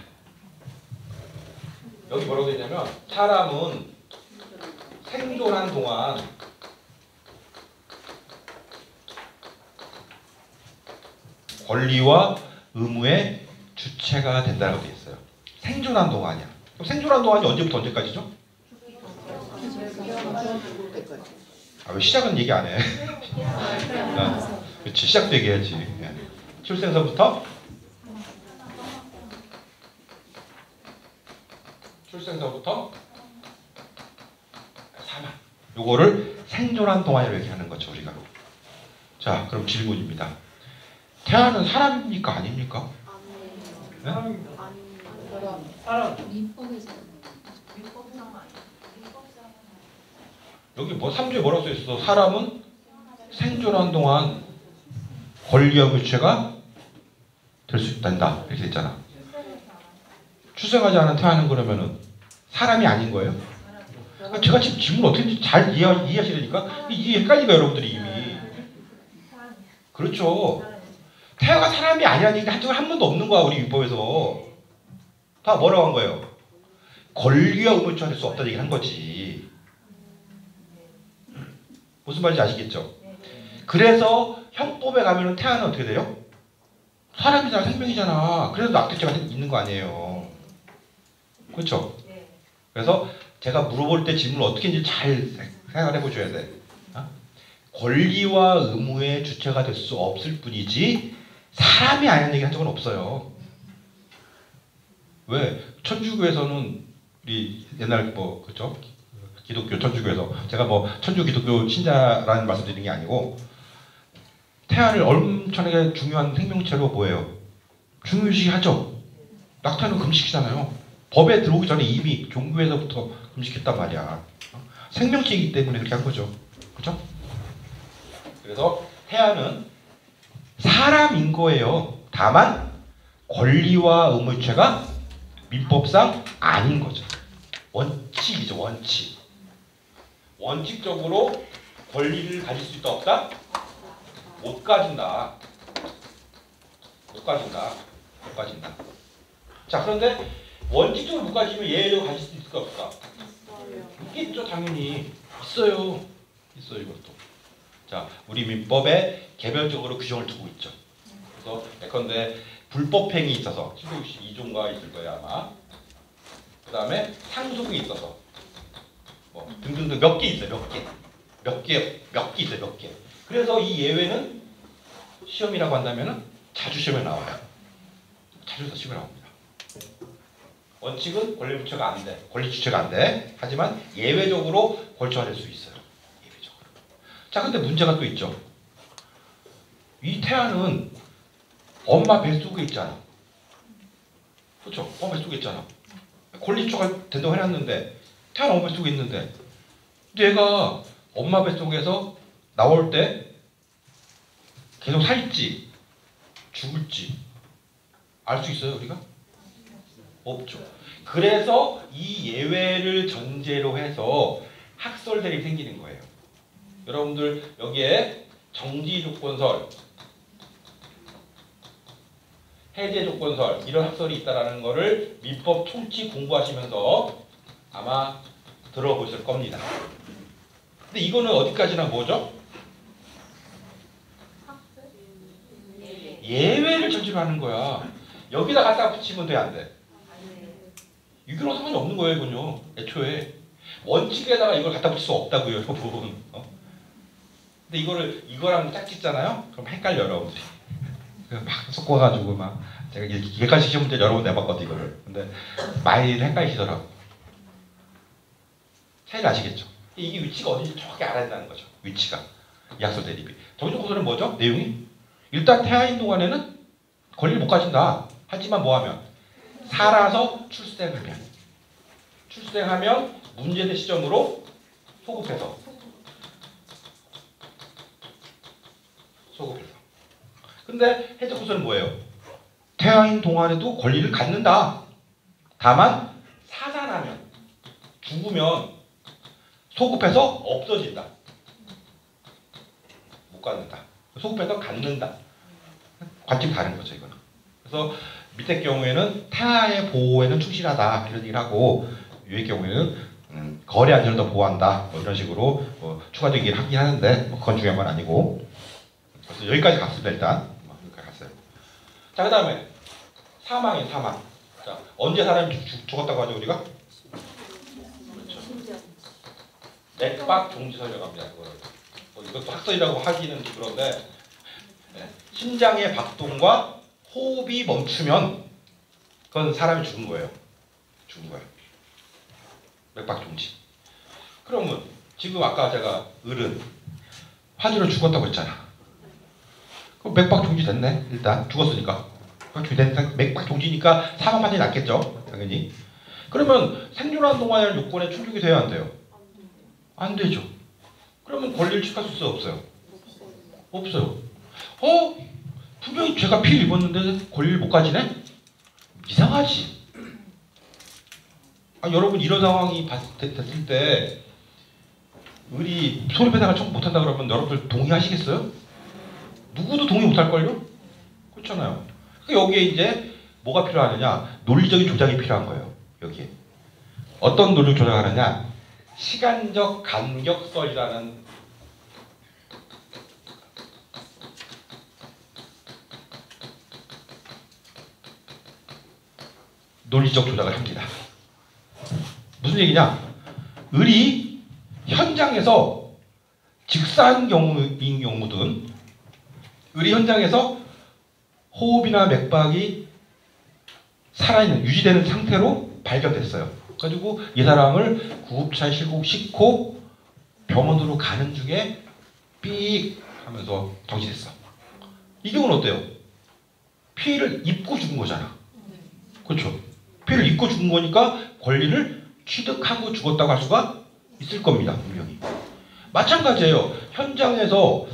여기 뭐라고 되어 있냐면 사람은 생존한 동안 권리와 의무의 주체가 된다고 되어 있어요. 생존한 동안이야. 그럼 생존한 동안이 언제부터 언제까지죠? 아, 왜 시작은 얘기 안 해? 아, 그렇지, 시작도 얘기해야지. 출생서부터 사망. 요거를 생존한 동안이라고 얘기하는 거죠, 우리가. 자, 그럼 질문입니다. 태아는 사람입니까? 아닙니까? 네? 사람. 민법상 아니에요. 민법상 여기 뭐 3조에 뭐라고 써 있어? 사람은 생존하는 동안 권리와 주체가 될 수 있단다. 이렇게 됐잖아. 출생하지 않은 태어나는 거라면은 사람이 아닌 거예요? 그러니까 제가 지금 질문 어떻게 잘 이해하시려니까 이게 헷갈리가 여러분들이 이미. 그렇죠. 태아가 사람이 아니라는 얘기 한쪽은 한 번도 없는 거야 우리 율법에서. 다 뭐라고 한 거예요? 권리와 의무에 될 수 없다는 얘기를 한 거지. 무슨 말인지 아시겠죠? 그래서 형법에 가면은 태아는 어떻게 돼요? 사람이잖아, 생명이잖아. 그래서 낙태죄가 있는 거 아니에요. 그렇죠? 그래서 제가 물어볼 때 질문을 어떻게 이제 잘 생각해 보셔야 돼. 권리와 의무의 주체가 될 수 없을 뿐이지 사람이 아니라는 얘기 한 적은 없어요. 왜? 천주교에서는 우리 옛날 뭐 그죠? 기독교 천주교에서 제가 뭐 천주 기독교 신자라는 말씀드리는 게 아니고 태아를 엄청나게 중요한 생명체로 뭐예요? 중요시하죠. 낙태는 금식이잖아요. 법에 들어오기 전에 이미 종교에서부터 금식했단 말이야. 생명체이기 때문에 그렇게 한 거죠. 그죠? 그래서 태아는 사람인 거예요. 다만 권리와 의무체가 민법상 아닌 거죠. 원칙이죠. 원칙. 원칙적으로 권리를 가질 수 있다 없다? 못 가진다. 못 가진다. 못 가진다. 자, 그런데 원칙적으로 못 가지면 예외적으로 가질 수 있을까 없을까? 있겠죠. 당연히. 있어요. 있어요. 이것도. 자, 우리 민법에 개별적으로 규정을 두고 있죠. 그래서 예컨대 불법행위 있어서 762조인가 있을 거예요 아마. 그 다음에 상속이 있어서 뭐 등등등 몇 개 있어요. 몇 개 있어요. 몇 개. 그래서 이 예외는 시험이라고 한다면은 자주 시험에 나와요. 자주 시험에 나옵니다. 원칙은 권리 주체가 안 돼. 권리 주체가 안 돼. 하지만 예외적으로 권리주체가 될 수 있어요. 예외적으로. 자, 근데 문제가 또 있죠. 이 태아는 엄마 뱃속에 있잖아. 그렇죠? 엄마 뱃속에 있잖아. 권리 주체가 된다고 해놨는데 태아는 엄마 뱃속에 있는데 얘가 엄마 뱃속에서 나올 때 계속 살지 죽을지 알 수 있어요 우리가? 없죠. 그래서 이 예외를 전제로 해서 학설 대립이 생기는 거예요. 여러분들 여기에 정지 조건설, 해제 조건설 이런 학설이 있다라는 거를 민법 총칙 공부하시면서 아마 들어보실 겁니다. 근데 이거는 어디까지나 뭐죠? 예외를 전제로 하는 거야. 여기다 갖다 붙이면 돼, 안 돼? 이거랑 상관이 없는 거예요, 이건요. 애초에 원칙에다가 이걸 갖다 붙일 수 없다고요, 여러분. 근데 이거랑 짝짓잖아요. 그럼 헷갈려 여러분들이. 막 섞어가지고 막 제가 이게까지 시험 문제 여러 번 내봤거든 이거를. 근데 많이 헷갈리시더라고. 차이를 아시겠죠? 이게 위치가 어딘지 정확히 알아야 된다는 거죠. 위치가. 이 학설 대립이. 정의적 고소는 뭐죠? 내용이? 일단 태아인 동안에는 권리를 못 가진다. 하지만 뭐하면? 살아서 출생하면 문제된 시점으로 소급해서. 근데 해제 고소는 뭐예요? 태아인 동안에도 권리를 갖는다. 다만 사살하면, 죽으면 소급해서 없어진다. 못 갖는다. 소급해서 갖는다. 관점이 다른 거죠, 이거는. 그래서 밑에 경우에는 태아의 보호에는 충실하다 이런 얘기를 하고 위의 경우에는 거래 안전을 더 보호한다 뭐 이런 식으로 추가적인 얘기를 하긴 하는데 뭐 그건 중요한 건 아니고. 그래서 여기까지 갔습니다. 일단 여기까지 갔어요. 자, 그 다음에 사망이에요. 사망. 자, 언제 사람이 죽었다고 하죠 우리가? 그렇죠. 맥박 종지설이라고 합니다. 이것도 학설이라고 하기는 그런데 심장의 박동과 호흡이 멈추면 그건 사람이 죽은 거예요. 죽은 거예요. 맥박 종지. 그러면 지금 아까 제가 을은 화주는 죽었다고 했잖아. 그럼 맥박 종지 됐네. 일단 죽었으니까. 맥박 종지니까 사망 판정이 났겠죠. 당연히. 그러면 생존하는 동안에는 요건에 충족이 돼야 안 돼요? 안 되죠. 그러면 권리를 취득할 수 없어요? 없어요. 분명히 제가 피해를 입었는데 권리를 못 가지네? 이상하지. 여러분 이런 상황이 됐을 때 우리 손해배상을 청구 못한다 그러면 여러분들 동의하시겠어요? 누구도 동의 못할걸요? 그렇잖아요. 여기에 이제 뭐가 필요하느냐? 논리적인 조작이 필요한 거예요. 여기에. 어떤 논리적 조작을 하느냐? 시간적 간격설이라는 논리적 조작을 합니다. 무슨 얘기냐? 을이 현장에서 즉사한 경우인 경우든 을이 현장에서 호흡이나 맥박이 살아있는 유지되는 상태로 발견됐어요. 그래가지고 이 사람을 구급차에 싣고 병원으로 가는 중에 삑 하면서 정지됐어. 이 경우는 어때요? 피해를 입고 죽은 거잖아. 그렇죠? 피해를 입고 죽은 거니까 권리를 취득하고 죽었다고 할 수가 있을 겁니다. 분명히. 마찬가지예요. 현장에서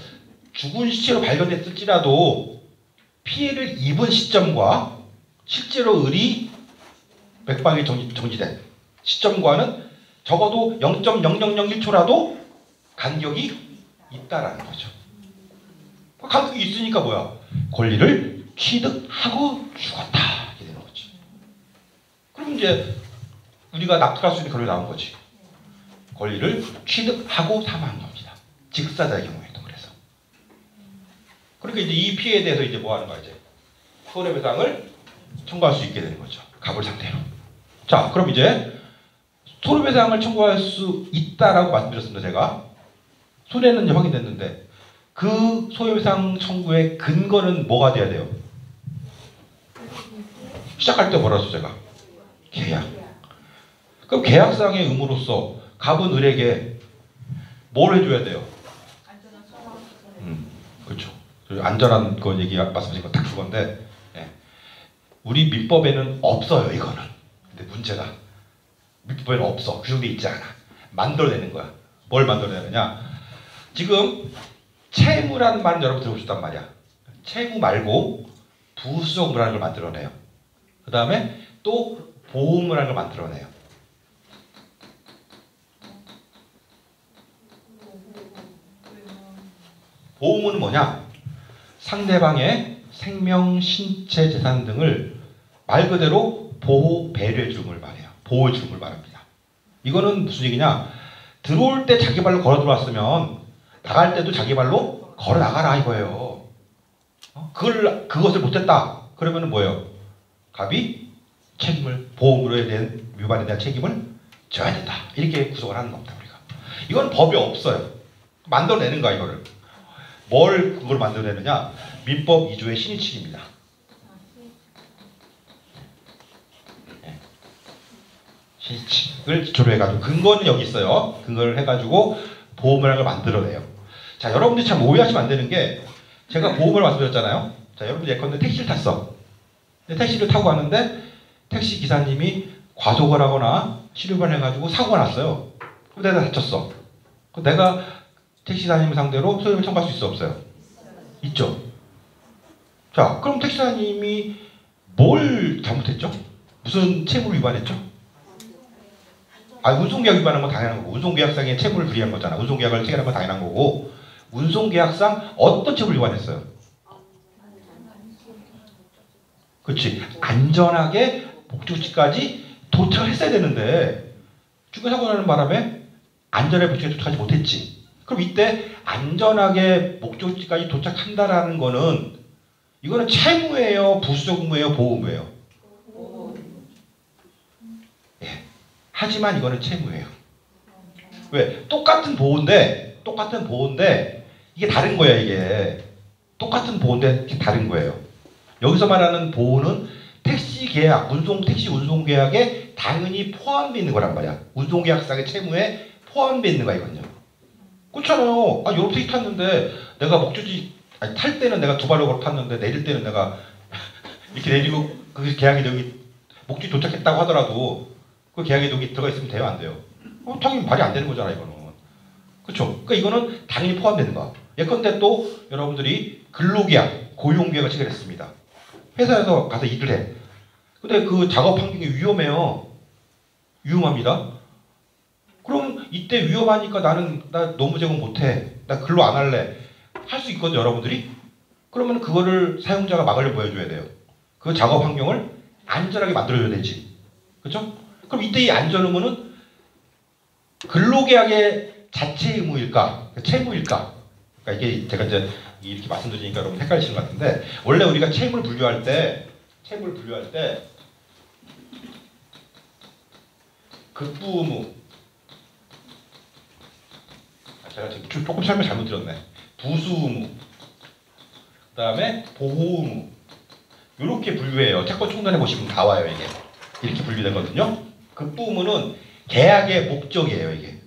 죽은 시체로 발견됐을지라도 피해를 입은 시점과 실제로 을이 맥박이 정지된 시점과는 적어도 0.0001초라도 간격이 있다라는 거죠. 간격이 있으니까 뭐야? 권리를 취득하고 죽었다. 이렇게 되는 거지. 그럼 이제 우리가 납득할 수 있는 결론이 나온 거지. 권리를 취득하고 사망한 겁니다. 직사자의 경우에도 그래서. 그러니까 이제 이 피해에 대해서 이제 뭐 하는 거야 이제 손해배상을 청구할 수 있게 되는 거죠. 갑을 상태로. 자, 그럼 이제 손해배상을 청구할 수 있다라고 말씀드렸습니다. 제가 손해는 이제 확인됐는데 그 손해배상 청구의 근거는 뭐가 돼야 돼요? 시작할 때 뭐라 했어 제가? 계약. 그럼 계약상의 의무로서 갑은 을에게 뭘 해줘야 돼요? 그렇죠. 안전한 거 얘기 말씀하신 거 딱 그건데 우리 민법에는 없어요 이거는. 근데 문제가 민법에는 없어. 규정돼 있지 않아. 만들어내는 거야. 뭘 만들어내느냐? 지금 채무라는 말은 여러분 들어보셨단 말이야. 채무 말고 부수적물라는 걸 만들어내요. 그 다음에 또 보험이라는 걸 만들어내요. 보험은 뭐냐? 상대방의 생명, 신체, 재산 등을 말 그대로 보호, 배려해 주는 걸 말해요. 보호해 주는 걸 말합니다. 이거는 무슨 얘기냐? 들어올 때 자기 발로 걸어 들어왔으면 나갈 때도 자기 발로 걸어 나가라 이거예요. 그것을 못했다. 그러면 뭐예요? 갑이 책임을, 보험으로에 대한 위반에 대한 책임을 져야 된다. 이렇게 구성을 하는 겁니다. 우리가. 이건 법이 없어요. 만들어내는 거야 이거를. 뭘 그걸 만들어내느냐? 민법 2조의 신의칙입니다. 신의칙을 기초로 해가지고 근거는 여기 있어요. 근거를 해가지고 보험이라는 걸 만들어내요. 자, 여러분들이 참 오해하시면 안 되는 게 제가 보험을 말씀드렸잖아요. 자, 여러분들 예컨대 택시를 탔어. 근데 택시를 타고 갔는데 택시 기사님이 과속을 하거나 치료를 해가지고 사고가 났어요. 그럼 내가 다쳤어. 그럼 내가 택시사님을 상대로 소송을 청구할 수 있어 없어요? 있죠. 자, 그럼 택시사님이 뭘 잘못했죠? 무슨 채무를 위반했죠? 운송계약 위반한 건 당연한 거고 운송계약상의 채무를 불이한 거잖아. 운송계약을 체결한 건 당연한 거고 운송계약상 어떤 채무를 위반했어요? 그렇지. 안전하게 목적지까지 도착을 했어야 되는데 중간사고 나는 바람에 안전하게 목적지에 도착하지 못했지. 그럼 이때 안전하게 목적지까지 도착한다라는 거는 이거는 채무예요, 부수적 의무예요, 보험이에요. 예. 하지만 이거는 채무예요. 왜? 똑같은 보호인데 이게 다른 거야 이게. 똑같은 보호인데 이게 다른 거예요. 여기서 말하는 보호는 택시 계약, 택시 운송 계약에 당연히 포함되어 있는 거란 말이야. 운송 계약상의 채무에 포함되어 있는 거야 이건요. 그렇잖아요. 여러 택시 탔는데 내가 목적지 탈 때는 내가 두 발로 탔는데 내릴 때는 내가 이렇게 내리고 그 계약이 여기 목적지 도착했다고 하더라도 그 계약에 여기 들어가 있으면 돼요 안 돼요? 당연히 말이 안 되는 거잖아 이거는. 그렇죠? 그러니까 이거는 당연히 포함되는 거야. 예컨대 또 여러분들이 근로계약, 고용계약을 체결했습니다. 회사에서 가서 일을 해. 근데 그 작업 환경이 위험해요. 위험합니다. 그럼 이때 위험하니까 나 노무 제공 못해. 나 근로 안 할래. 할 수 있거든요, 여러분들이. 그러면 그거를 사용자가 막으려고 해줘야 돼요. 그 작업 환경을 안전하게 만들어줘야 되지. 그렇죠? 그럼 이때 이 안전 의무는 근로계약의 자체 의무일까? 채무일까? 그러니까 이게 제가 이제 이렇게 말씀드리니까 여러분 헷갈리시는 것 같은데 원래 우리가 채무를 분류할 때 급부 의무 제가 지금 조금 설명 잘못 드렸네. 부수 의무 그 다음에 보호 의무 이렇게 분류해요. 채권 총론에 보시면 나와요. 이게 이렇게 분류되거든요. 급부 의무는 계약의 목적이에요. 이게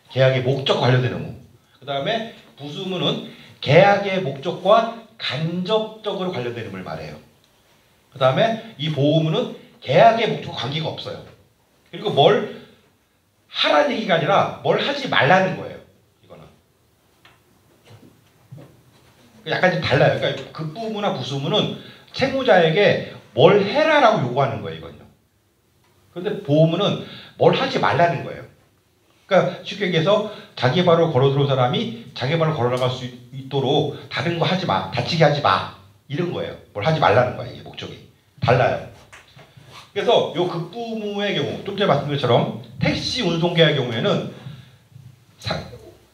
계약의 목적과 관련된 의무. 그 다음에 부수 의무는 계약의 목적과 간접적으로 관련된 의무를 말해요. 그 다음에 이 보호 의무는 계약의 목적과 관계가 없어요. 그리고 뭘 하라는 얘기가 아니라 뭘 하지 말라는 거예요. 이거는 약간 좀 달라요. 그러니까 급부 의무나 부수 의무는 채무자에게 뭘 해라라고 요구하는 거예요. 이건요. 그런데 보호 의무는 뭘 하지 말라는 거예요. 그러니까 쉽게 얘기해서 자기 발로 걸어 들어온 사람이 자기 발로 걸어 나갈 수 있도록 다른 거 하지 마, 다치게 하지 마 이런 거예요. 뭘 하지 말라는 거예요. 이게 목적이 달라요. 그래서 요 급부 의무의 경우 좀 전에 말씀드린 것처럼 택시 운송계약의 경우에는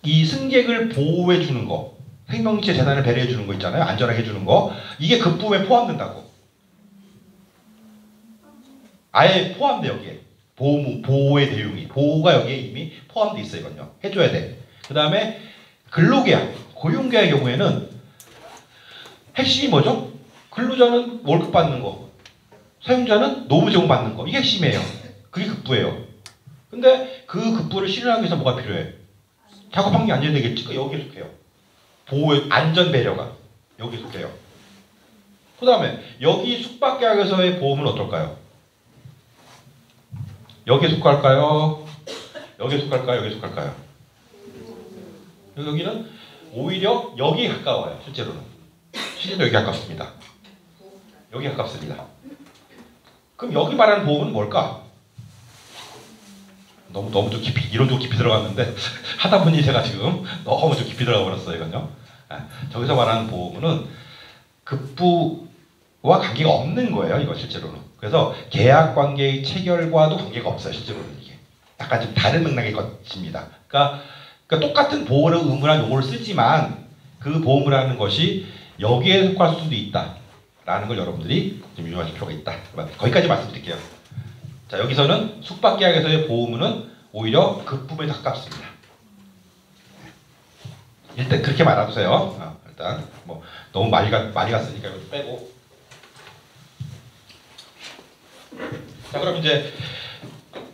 이 승객을 보호해 주는 거, 생명체 재산을 배려해 주는 거 있잖아요. 안전하게 해주는 거 이게 급부 의무에 포함된다고. 아예 포함돼 여기에. 보호의 내용이 보호가 여기에 이미 포함되어 있어요. 이건요. 해줘야 돼. 그 다음에 근로계약, 고용계약의 경우에는 핵심이 뭐죠? 근로자는 월급 받는 거, 사용자는 노무 제공 받는 거. 이게 핵심이에요. 그게 급부예요. 근데 그 급부를 실현하기 위해서 뭐가 필요해? 작업 환경이 안전되겠지. 여기에 속해요. 보호의 안전 배려가 여기에 속해요. 그 다음에 여기 숙박계약에서의 보험은 어떨까요? 여기에 속할까요? 여기에 속할까요? 여기에 속할까요? 여기는 오히려 여기에 가까워요. 실제로는. 실제로 여기 가깝습니다. 여기 가깝습니다. 그럼 여기 말하는 보험은 뭘까? 너무 좀 깊이 이론적으로 깊이 들어갔는데 하다 보니 제가 지금 너무 좀 깊이 들어가 버렸어요. 이건요. 저기서 말하는 보험은 급부와 관계가 없는 거예요. 이거 실제로는. 그래서 계약 관계의 체결과도 관계가 없어요. 실제로는 이게 약간 좀 다른 맥락의 것입니다. 그러니까 똑같은 보호를 의무란 용어를 쓰지만 그 보험을 하는 것이 여기에 속할 수도 있다라는 걸 여러분들이 좀 유념하실 필요가 있다. 거기까지 말씀드릴게요. 자, 여기서는 숙박계약에서의 보험은 오히려 급부에 가깝습니다. 일단 그렇게 말아주세요. 일단 뭐 너무 많이 갔으니까 이거 빼고. 자, 그럼 이제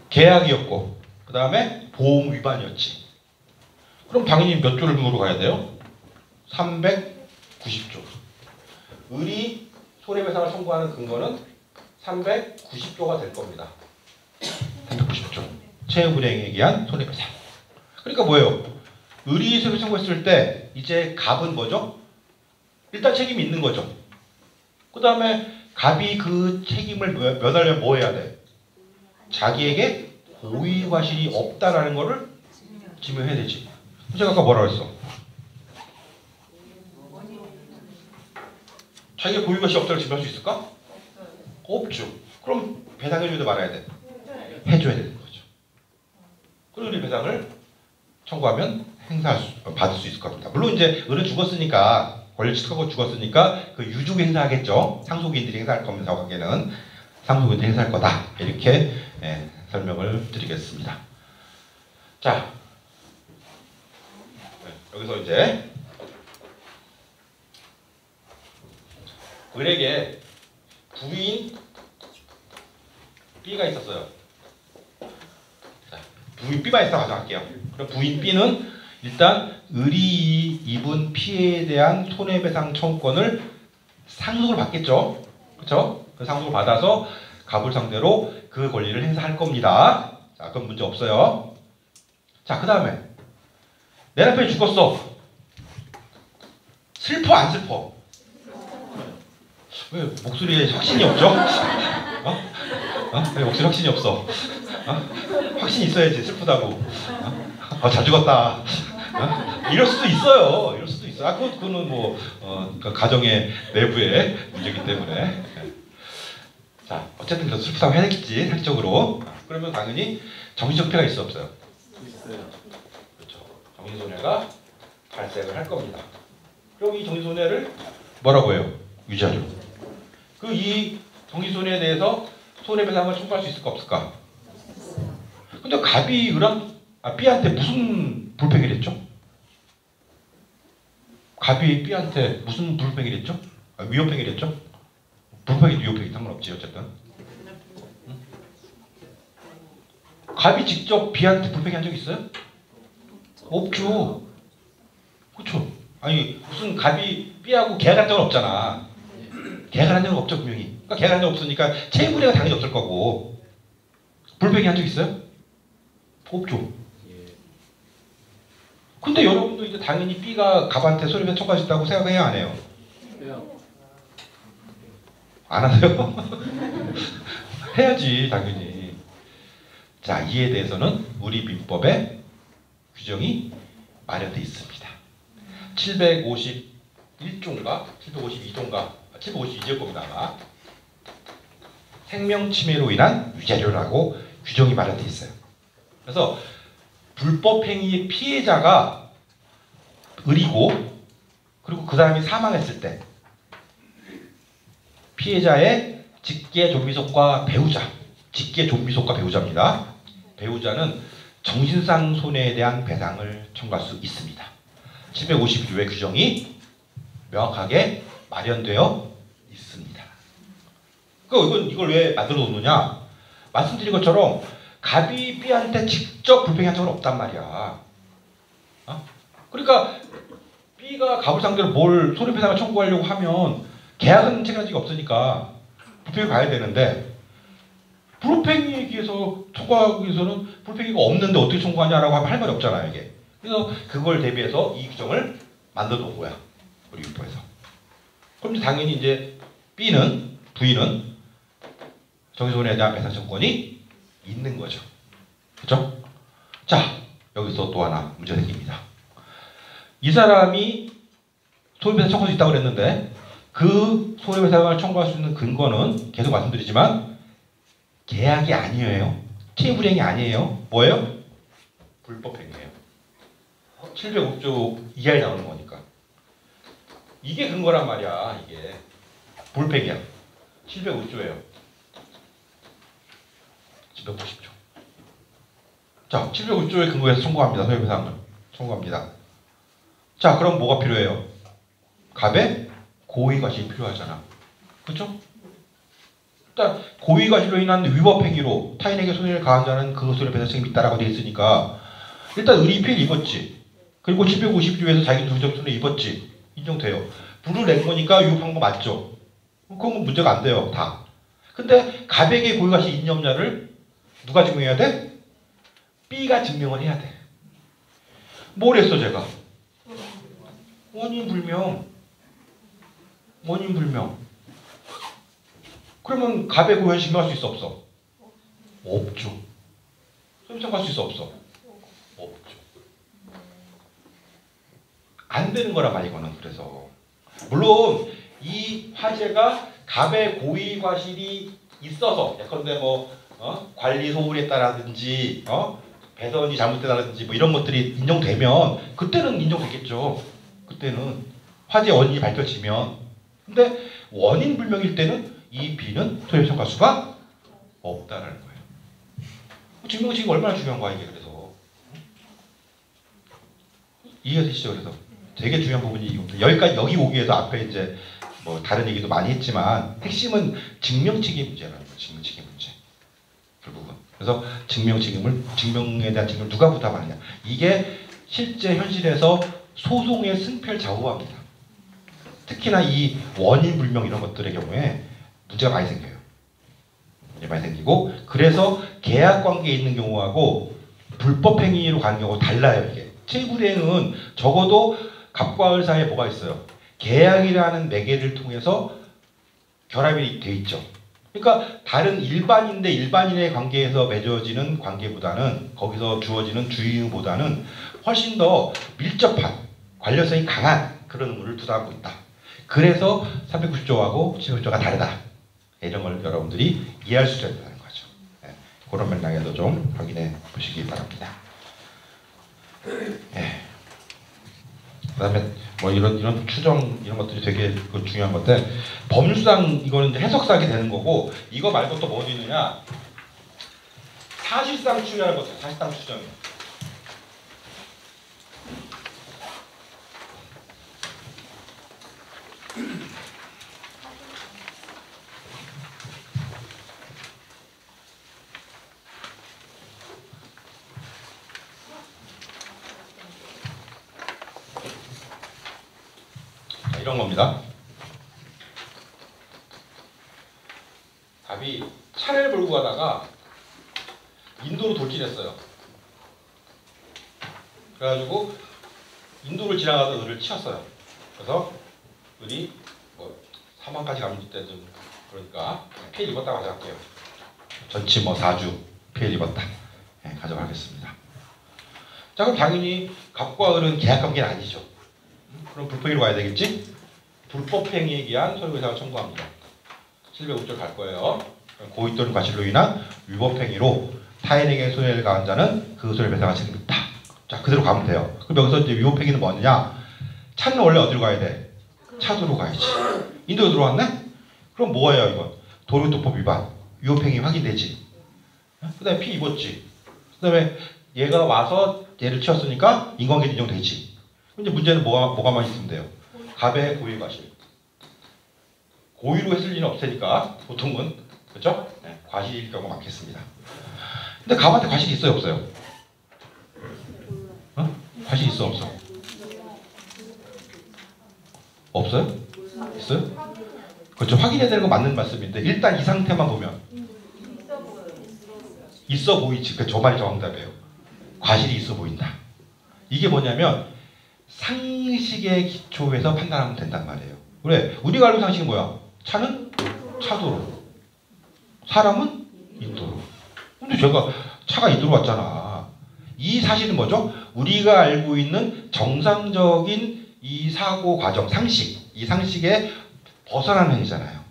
계약이었고 그 다음에 보험 위반이었지. 그럼 당연히 몇 조를 물어가야 돼요? 390조. 의리 손해배상을 청구하는 근거는 390조가 될 겁니다. 390조. 채무불이행에 의한 손해배상. 그러니까 뭐예요? 의리 손해배상 청구했을 때 이제 갑은 뭐죠? 일단 책임이 있는 거죠. 그 다음에 갑이 그 책임을 면하려면 뭐 해야 돼? 자기에게 고의과실이 없다라는 거를 증명해야 되지. 제가 아까 뭐라고 했어? 자기가 고의과실이 없다를 증명할 수 있을까? 없죠. 그럼 배상해줘야 돼 말아야 돼? 해줘야 되는 거죠. 그리고 이 배상을 청구하면 받을 수 있을 겁니다. 물론 이제 을은 죽었으니까 권리 취득하고 죽었으니까 그 유족 행사하겠죠. 상속인들이 행사할 겁니다. 관계는 상속인들이 행사할 거다. 이렇게 설명을 드리겠습니다. 자, 여기서 이제 을에게 부인 B가 있었어요. 자, 부인 B가 있어 가져갈게요. 그럼 부인 B는 일단 을이 입은 피해에 대한 손해배상 청구권을 상속을 받겠죠. 그렇죠? 그 상속을 받아서 갑을 상대로 그 권리를 행사할 겁니다. 자, 그건 문제 없어요. 자, 그 다음에 내 남편이 죽었어. 슬퍼 안 슬퍼? 왜 목소리에 확신이 없죠? 왜 목소리 확신이 없어? 확신이 있어야지 슬프다고. 잘 죽었다. 이럴 수도 있어요. 이럴 수도 있어. 그거는 뭐 그러니까 가정의 내부의 문제이기 때문에. 자, 어쨌든 그래서 슬프다고 해야 되겠지 상식적으로. 그러면 당연히 정신적 피해가 있어 없어요? 있어요. 그렇죠. 정신손해가 발생을 할 겁니다. 그럼 이 정신손해를 뭐라고 해요? 유지하죠. 이 정신손해에 대해서 손해배상을 청구할 수 있을까 없을까? 근데 갑이 B한테 무슨 불평을 했죠? 갑이 B한테 무슨 불평을 했죠? 위협행위를 했죠? 불평이 위협행위 상관없지 어쨌든. 응? 갑이 직접 B한테 불평한 적 있어요? 없죠. 그렇죠. 아니 무슨 갑이 B하고 계약한 적은 없잖아. 계약한 적은 없죠 분명히. 그러니까 계약한 적 없으니까 채무례가 당연히 없을 거고. 불평이 한 적 있어요? 없죠. 근데 여러분도 이제 당연히 B가 갑한테 손해배상 청구할 수 있다고 생각해야 안 해요? 왜요? 안 하세요? 해야지 당연히. 자, 이에 대해서는 우리 민법에 규정이 마련되어 있습니다. 751조인가 752조인가 752조일 겁니다 아마. 생명침해로 인한 유죄료라고 규정이 마련되어 있어요. 그래서 불법행위의 피해자가 을이고 그리고 그 사람이 사망했을 때 피해자의 직계 존비속과 배우자, 직계 존비속과 배우자입니다. 배우자는 정신상 손해에 대한 배상을 청구할 수 있습니다. 752조의 규정이 명확하게 마련되어 있습니다. 이걸 왜 만들어 놓느냐? 말씀드린 것처럼 갑이 B한테 직접 불평한 적은 없단 말이야. 그러니까 B가 갑을 상대로 뭘 손해배상을 청구하려고 하면 계약은 체결한 적이 없으니까 불평이 가야 되는데 불법행위에 의해서 청구하기 위해서는 불법행위가 없는데 어떻게 청구하냐라고 하면 할 말이 없잖아요 이게. 그래서 그걸 대비해서 이 규정을 만들어 놓은 거야 우리 민법에서. 그럼 당연히 이제 V는 정신손해에 대한 배상 청구권이 있는 거죠. 그렇죠? 자, 여기서 또 하나 문제 생깁니다. 이 사람이 손해배상 청구할 수 있다고 그랬는데 그 손해배상을 청구할 수 있는 근거는 계속 말씀드리지만 계약이 아니에요. 채무불이행이 아니에요. 뭐예요? 불법행위예요. 705조 이하에 나오는 거니까. 이게 근거란 말이야. 이게 불법행위야. 705조예요. 750조. 자, 705조의 근거에서 청구합니다. 손해배상을 청구합니다. 자, 그럼 뭐가 필요해요? 갑의 고의과실이 필요하잖아. 그렇죠? 일단 고의과실로 인한 위법행위로 타인에게 손해를 가한 자는 그 손해배상 책임이 있다라고 되어 있으니까 일단 을이 피해를 입었지. 그리고 750조에서 자기 누적 손해 입었지. 인정돼요. 불을 낸 거니까 위법한 거 맞죠? 그건 문제가 안 돼요. 다. 근데 갑에게 고의과실이 있냐 없냐를 누가 증명해야 돼? B가 증명을 해야 돼. 뭘 했어 제가? 원인불명. 그러면 갑의 고의를 증명할 수 있어 없어? 없죠. 손해배상할 수 있어 없어? 없죠. 안 되는 거란 말이야 이거는. 그래서 물론 이 화재가 갑의 고의과실이 있어서 예컨대 관리 소홀히 했다라든지 배선이 잘못되다라든지 이런 것들이 인정되면 그때는 인정되겠죠. 그때는 화재 원인이 밝혀지면. 근데 원인 불명일 때는 이 B는 손해배상 청구할 수가 없다라는 거예요. 증명책이 얼마나 중요한 거야 이게. 그래서 이해가 되시죠? 그래서 되게 중요한 부분이 이겁니다. 여기까지 여기 오기 위해서 앞에 이제 다른 얘기도 많이 했지만 핵심은 증명책의 문제라는 거예요. 증명책의 문제. 결국은. 그래서 증명에 대한 책임을 누가 부담하느냐. 이게 실제 현실에서 소송의 승패를 좌우합니다. 특히나 이 원인 불명 이런 것들의 경우에 문제가 많이 생겨요. 많이 생기고 그래서 계약 관계에 있는 경우하고 불법 행위로 가는 경우가 달라요 이게. 체불이행은 적어도 갑과 을 사이에 뭐가 있어요? 계약이라는 매개를 통해서 결합이 돼 있죠. 그러니까 다른 일반인 대 일반인의 관계에서 맺어지는 관계보다는 거기서 주어지는 주의보다는 훨씬 더 밀접한 관련성이 강한 그런 의무를 부담하고 있다. 그래서 390조하고 790조가 다르다. 이런 걸 여러분들이 이해할 수 있다는 거죠. 네. 그런 맥락에도 좀 확인해 보시기 바랍니다. 네. 그다음에 뭐 이런 추정 이런 것들이 되게 중요한 건데 법률상 이거는 이제 해석사항이 되는 거고 이거 말고 또 뭐 있느냐 사실상 추정이라는 거죠. 사실상 추정. 이런 겁니다. 답이 차를 몰고 가다가 인도로 돌진했어요. 그래가지고 인도를 지나가서 을을 치었어요. 그래서 을이 뭐 사망까지 가면 때 좀 그러니까 피해 입었다고 가져갈게요. 전치 뭐 4주 피해 입었다. 네, 가져가겠습니다. 자 그럼 당연히 갑과 을은 계약관계는 아니죠. 그럼 불법행위로 가야 되겠지? 불법행위에 기한 손해배상을 청구합니다. 705조 갈 거예요. 고의 또는 과실로 인한 위법행위로 타인에게 손해를 가한 자는 그 손해배상을 책임있다. 자 그대로 가면 돼요. 그럼 여기서 이제 위법행위는 뭐냐? 차는 원래 어디로 가야 돼? 차도로 가야지. 인도로 들어왔네? 그럼 뭐예요 이건? 도로교통법 위반. 위법행위 확인되지. 그 다음에 피 입었지. 그 다음에 얘가 와서 얘를 치웠으니까 인과관계 인정되지. 이제 문제는 뭐가만 있으면 돼요? 갑의 고의 과실. 고의로 했을 리는 없으니까 보통은 그렇죠? 네, 과실일 경우가 많겠습니다. 근데 갑한테 과실이 있어요 없어요? 어? 과실 있어 없어? 없어요? 있어요? 그렇죠. 확인해야 되는 건 맞는 말씀인데 일단 이 상태만 보면 있어 보이지. 저 말이 정답이에요. 과실이 있어 보인다. 이게 뭐냐면 상식의 기초에서 판단하면 된단 말이에요. 그래, 우리가 알고 있는 상식은 뭐야? 차는 차도로, 사람은 인도로. 근데 제가 차가 인도로 왔잖아. 이 사실은 뭐죠? 우리가 알고 있는 정상적인 이 사고 과정, 상식, 이 상식에 벗어나는 행위잖아요.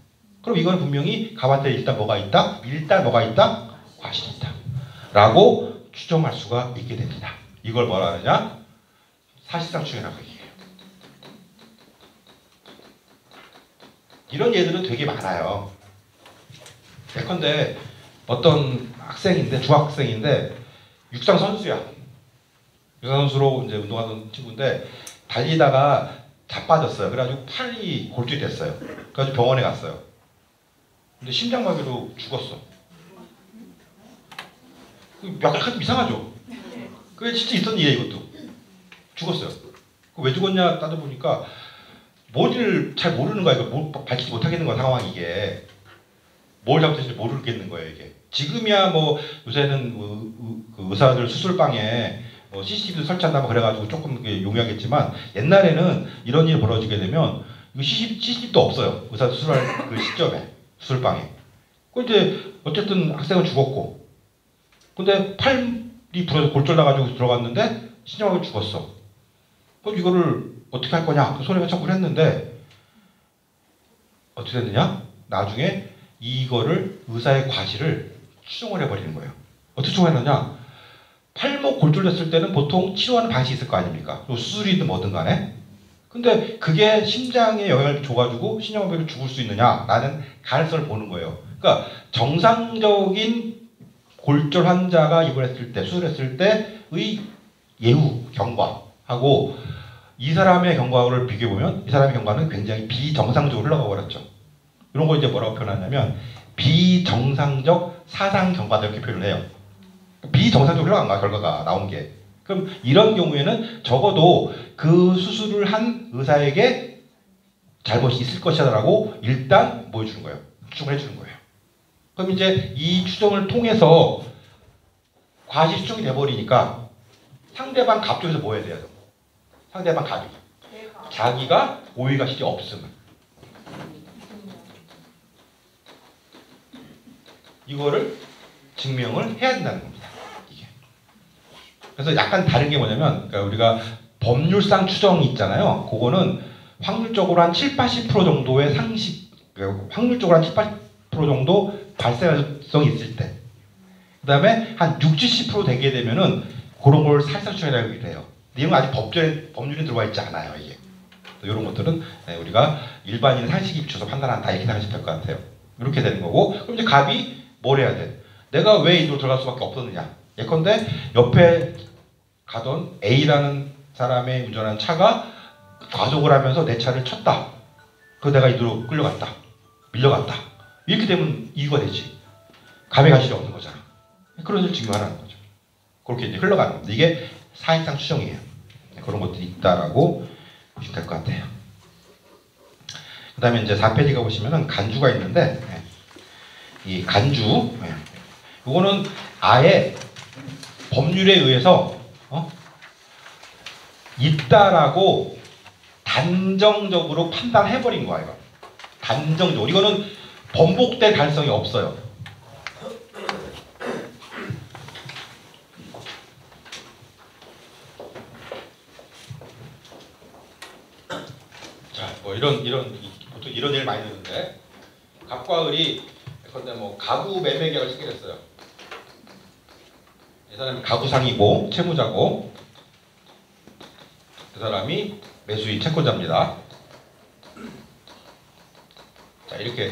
그럼 이건 분명히 갑한테 일단 뭐가 있다? 일단 뭐가 있다? 과실이 있다. 라고 추정할 수가 있게 됩니다. 이걸 뭐라 하느냐? 사실상 추정이라고 얘기해요. 이런 예들은 되게 많아요. 예컨대 어떤 학생인데 중학생인데 육상 선수야. 육상 선수로 이제 운동하던 친구인데 달리다가 자빠졌어요. 그래가지고 팔이 골절이 됐어요. 그래가지고 병원에 갔어요. 근데 심장마비로 죽었어. 약간 이상하죠? 그게 진짜 있던 일이에요, 이것도. 죽었어요. 왜 죽었냐 따져보니까 뭔지를 잘 모르는 거야. 이거 밝히지 못하겠는 거야, 상황이 이게. 뭘 잘못했는지 모르겠는 거예요, 이게. 지금이야 뭐 요새는 그 의사들 수술방에 CCTV도 설치한다고 그래가지고 조금 용이하겠지만 옛날에는 이런 일이 벌어지게 되면 이거 CCTV도 없어요. 의사 수술할 그 시점에 수술방에. 그 이제 어쨌든 학생은 죽었고, 근데 팔이 부러져 골절 나가지고 들어갔는데 심장마비 죽었어. 그럼 이거를 어떻게 할 거냐? 그 손해배상 청구를 했는데 어떻게 됐느냐? 나중에 이거를 의사의 과실을 추정을 해버리는 거예요. 어떻게 추정했느냐? 팔목 골절됐을 때는 보통 치료하는 방식이 있을 거 아닙니까? 수술이든 뭐든 간에. 근데 그게 심장에 영향을 줘가지고 심장마비로 죽을 수 있느냐라는 가능성을 보는 거예요. 그러니까 정상적인 골절 환자가 입원했을 때, 수술했을 때의 예후 경과하고 이 사람의 경과를 비교해보면 이 사람의 경과는 굉장히 비정상적으로 흘러가 버렸죠. 이런 거 이제 뭐라고 표현하냐면 비정상적 사상 경과다 이렇게 표현을 해요. 비정상적으로 흘러간 거야, 결과가 나온 게. 그럼 이런 경우에는 적어도 그 수술을 한 의사에게 잘못이 있을 것이라고 일단 뭐 해주는 거예요? 추정을 해주는 거예요. 그럼 이제 이 추정을 통해서 과실 추정이 돼버리니까 상대방 갑 쪽에서 뭐 해야 돼요? 상대방 갑이. 자기가 고의가실이 없음을. 이거를 증명을 해야 된다는 겁니다. 이게. 그래서 약간 다른 게 뭐냐면, 그러니까 우리가 법률상 추정이 있잖아요. 그거는 확률적으로 한 70~80% 정도의 상식, 그러니까 확률적으로 한 70~80% 정도 발생 가능성이 있을 때, 그 다음에 한 60~70% 되게 되면은 그런 걸 살살 추정이라고 해요. 이런 거 아직 법률에 들어와 있지 않아요. 이게. 이런 것들은 우리가 일반인의 상식에 비춰서 판단한다 이렇게 생각하시면 될 것 같아요. 이렇게 되는 거고, 그럼 이제 갑이 뭘 해야 돼? 내가 왜 이리로 들어갈 수밖에 없었느냐? 예컨대 옆에 가던 A라는 사람의 운전하는 차가 과속을 하면서 내 차를 쳤다. 그래서 내가 이리로 끌려갔다. 밀려갔다. 이렇게 되면 이유가 되지. 갑의 가실이 없는 거잖아. 그런 걸 증명하라는 거죠. 그렇게 이제 흘러가는 겁니다. 이게 사실상 추정이에요. 그런 것들이 있다라고 보시면 될 것 같아요. 그 다음에 이제 4페이지 가보시면은 간주가 있는데, 이 간주, 이거는 아예 법률에 의해서 있다라고 단정적으로 판단해버린 거예요. 단정적으로. 이거는 번복될 가능성이 없어요. 자, 뭐 보통 이런 일 많이 듣는데, 갑과 을이 그런데 뭐 가구 매매 계약을 체결했어요. 이 사람이 가구상이고 채무자고, 그 사람이 매수인 채권자입니다. 자, 이렇게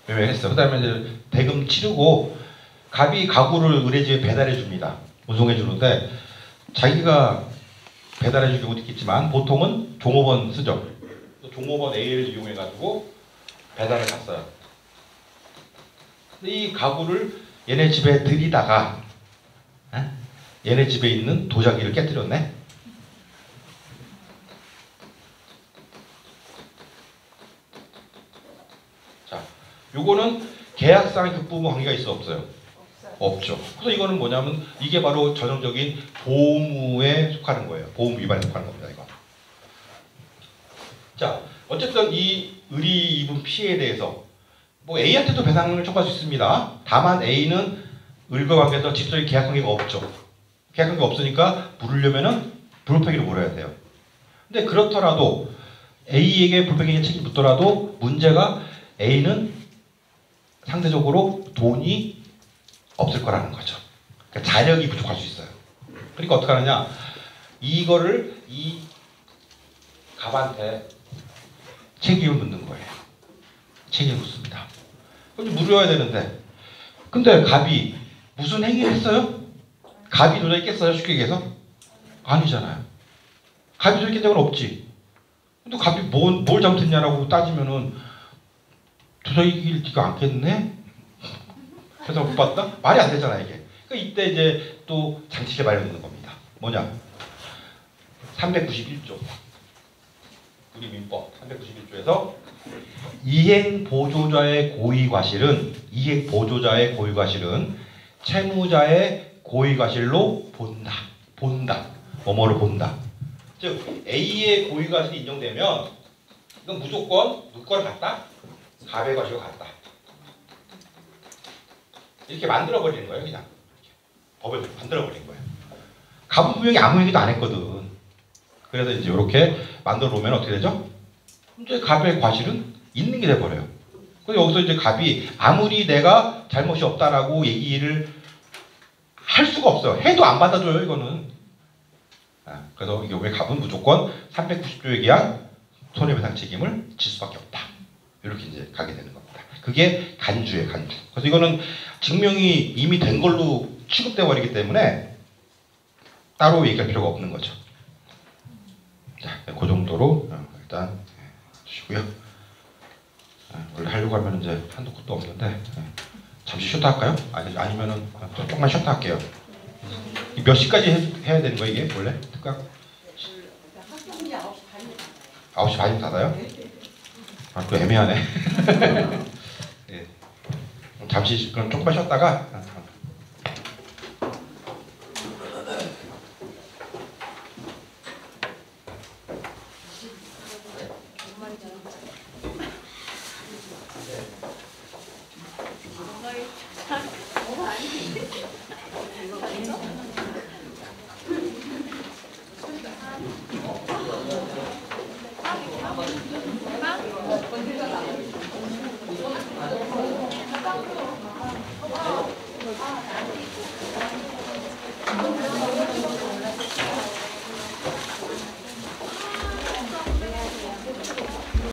매매를 했어요. 그 다음에 이제 대금 치르고 갑이 가구를 을의 집에 배달해 줍니다. 운송해 주는데, 자기가 배달해 줄 경우도 있겠지만 보통은 종업원 쓰죠. 종업원 A를 이용해 가지고 배달을 갔어요. 근데 이 가구를 얘네 집에 들이다가 얘네 집에 있는 도자기를 깨뜨렸네. 자, 요거는 계약상의 극부모 관계가 있어 없어요? 없죠. 그래서 이거는 뭐냐면 이게 바로 전형적인 보험에 속하는 거예요. 보험 위반에 속하는 겁니다. 이거. 자, 어쨌든 이 을이 입은 피해에 대해서 뭐 A한테도 배상을 청구할 수 있습니다. 다만 A는 을과 관계에서 직접적인 계약 관계가 없죠. 계약 관계가 없으니까 물으려면은 불법행위를 물어야 돼요. 근데 그렇더라도 A에게 불법행위 책임이 묻더라도 문제가 A는 상대적으로 돈이 없을 거라는 거죠. 그러니까 자력이 부족할 수 있어요. 그러니까 어떻게 하느냐? 이거를 이 갑한테 책임을 묻는 거예요. 책임을 묻습니다. 그럼 물어야 되는데, 근데 갑이 무슨 행위를 했어요? 갑이 도저히 깼어요? 쉽게 얘기해서? 아니잖아요. 갑이 도저히 깬 적은 없지. 근데 갑이 뭘 잘못했냐라고 따지면은 도저히 이길 리가 않겠네? 그래서 못 봤다? 말이 안 되잖아, 이게. 그러니까 이때 이제 또 장치를 마련하는 겁니다. 뭐냐? 391조. 우리 민법 391조에서 이행보조자의 고의과실은 채무자의 고의과실로 본다. 뭐뭐를 본다. 즉 A의 고의과실이 인정되면 이건 무조건 누구를 갖다? 갑의 과실로 갖다. 이렇게 만들어버리는 거예요. 그냥 법을 만들어버린 거예요. 갑은 분명히 아무 얘기도 안 했거든. 그래서 이제 이렇게 만들어 놓으면 어떻게 되죠? 이제 갑의 과실은 있는 게 돼버려요. 그래서 여기서 이제 갑이 아무리 내가 잘못이 없다라고 얘기를 할 수가 없어요. 해도 안 받아줘요, 이거는. 그래서 이게 왜 갑은 무조건 390조에 의한 손해배상 책임을 질 수밖에 없다. 이렇게 이제 가게 되는 겁니다. 그게 간주예요, 간주. 그래서 이거는 증명이 이미 된 걸로 취급돼 버리기 때문에 따로 얘기할 필요가 없는 거죠. 자, 그 정도로 일단 주시고요. 원래 하려고 하면 이제 한도 끝도 없는데 잠시 쉬었다 할까요? 아니면은 조금만 쉬었다 할게요. 몇 시까지 해야 되는 거예요, 이게 원래 특강? 9시 반이면 닫아요? 아, 또 애매하네. 네. 잠시 그럼 조금만 쉬었다가 뭐가 아니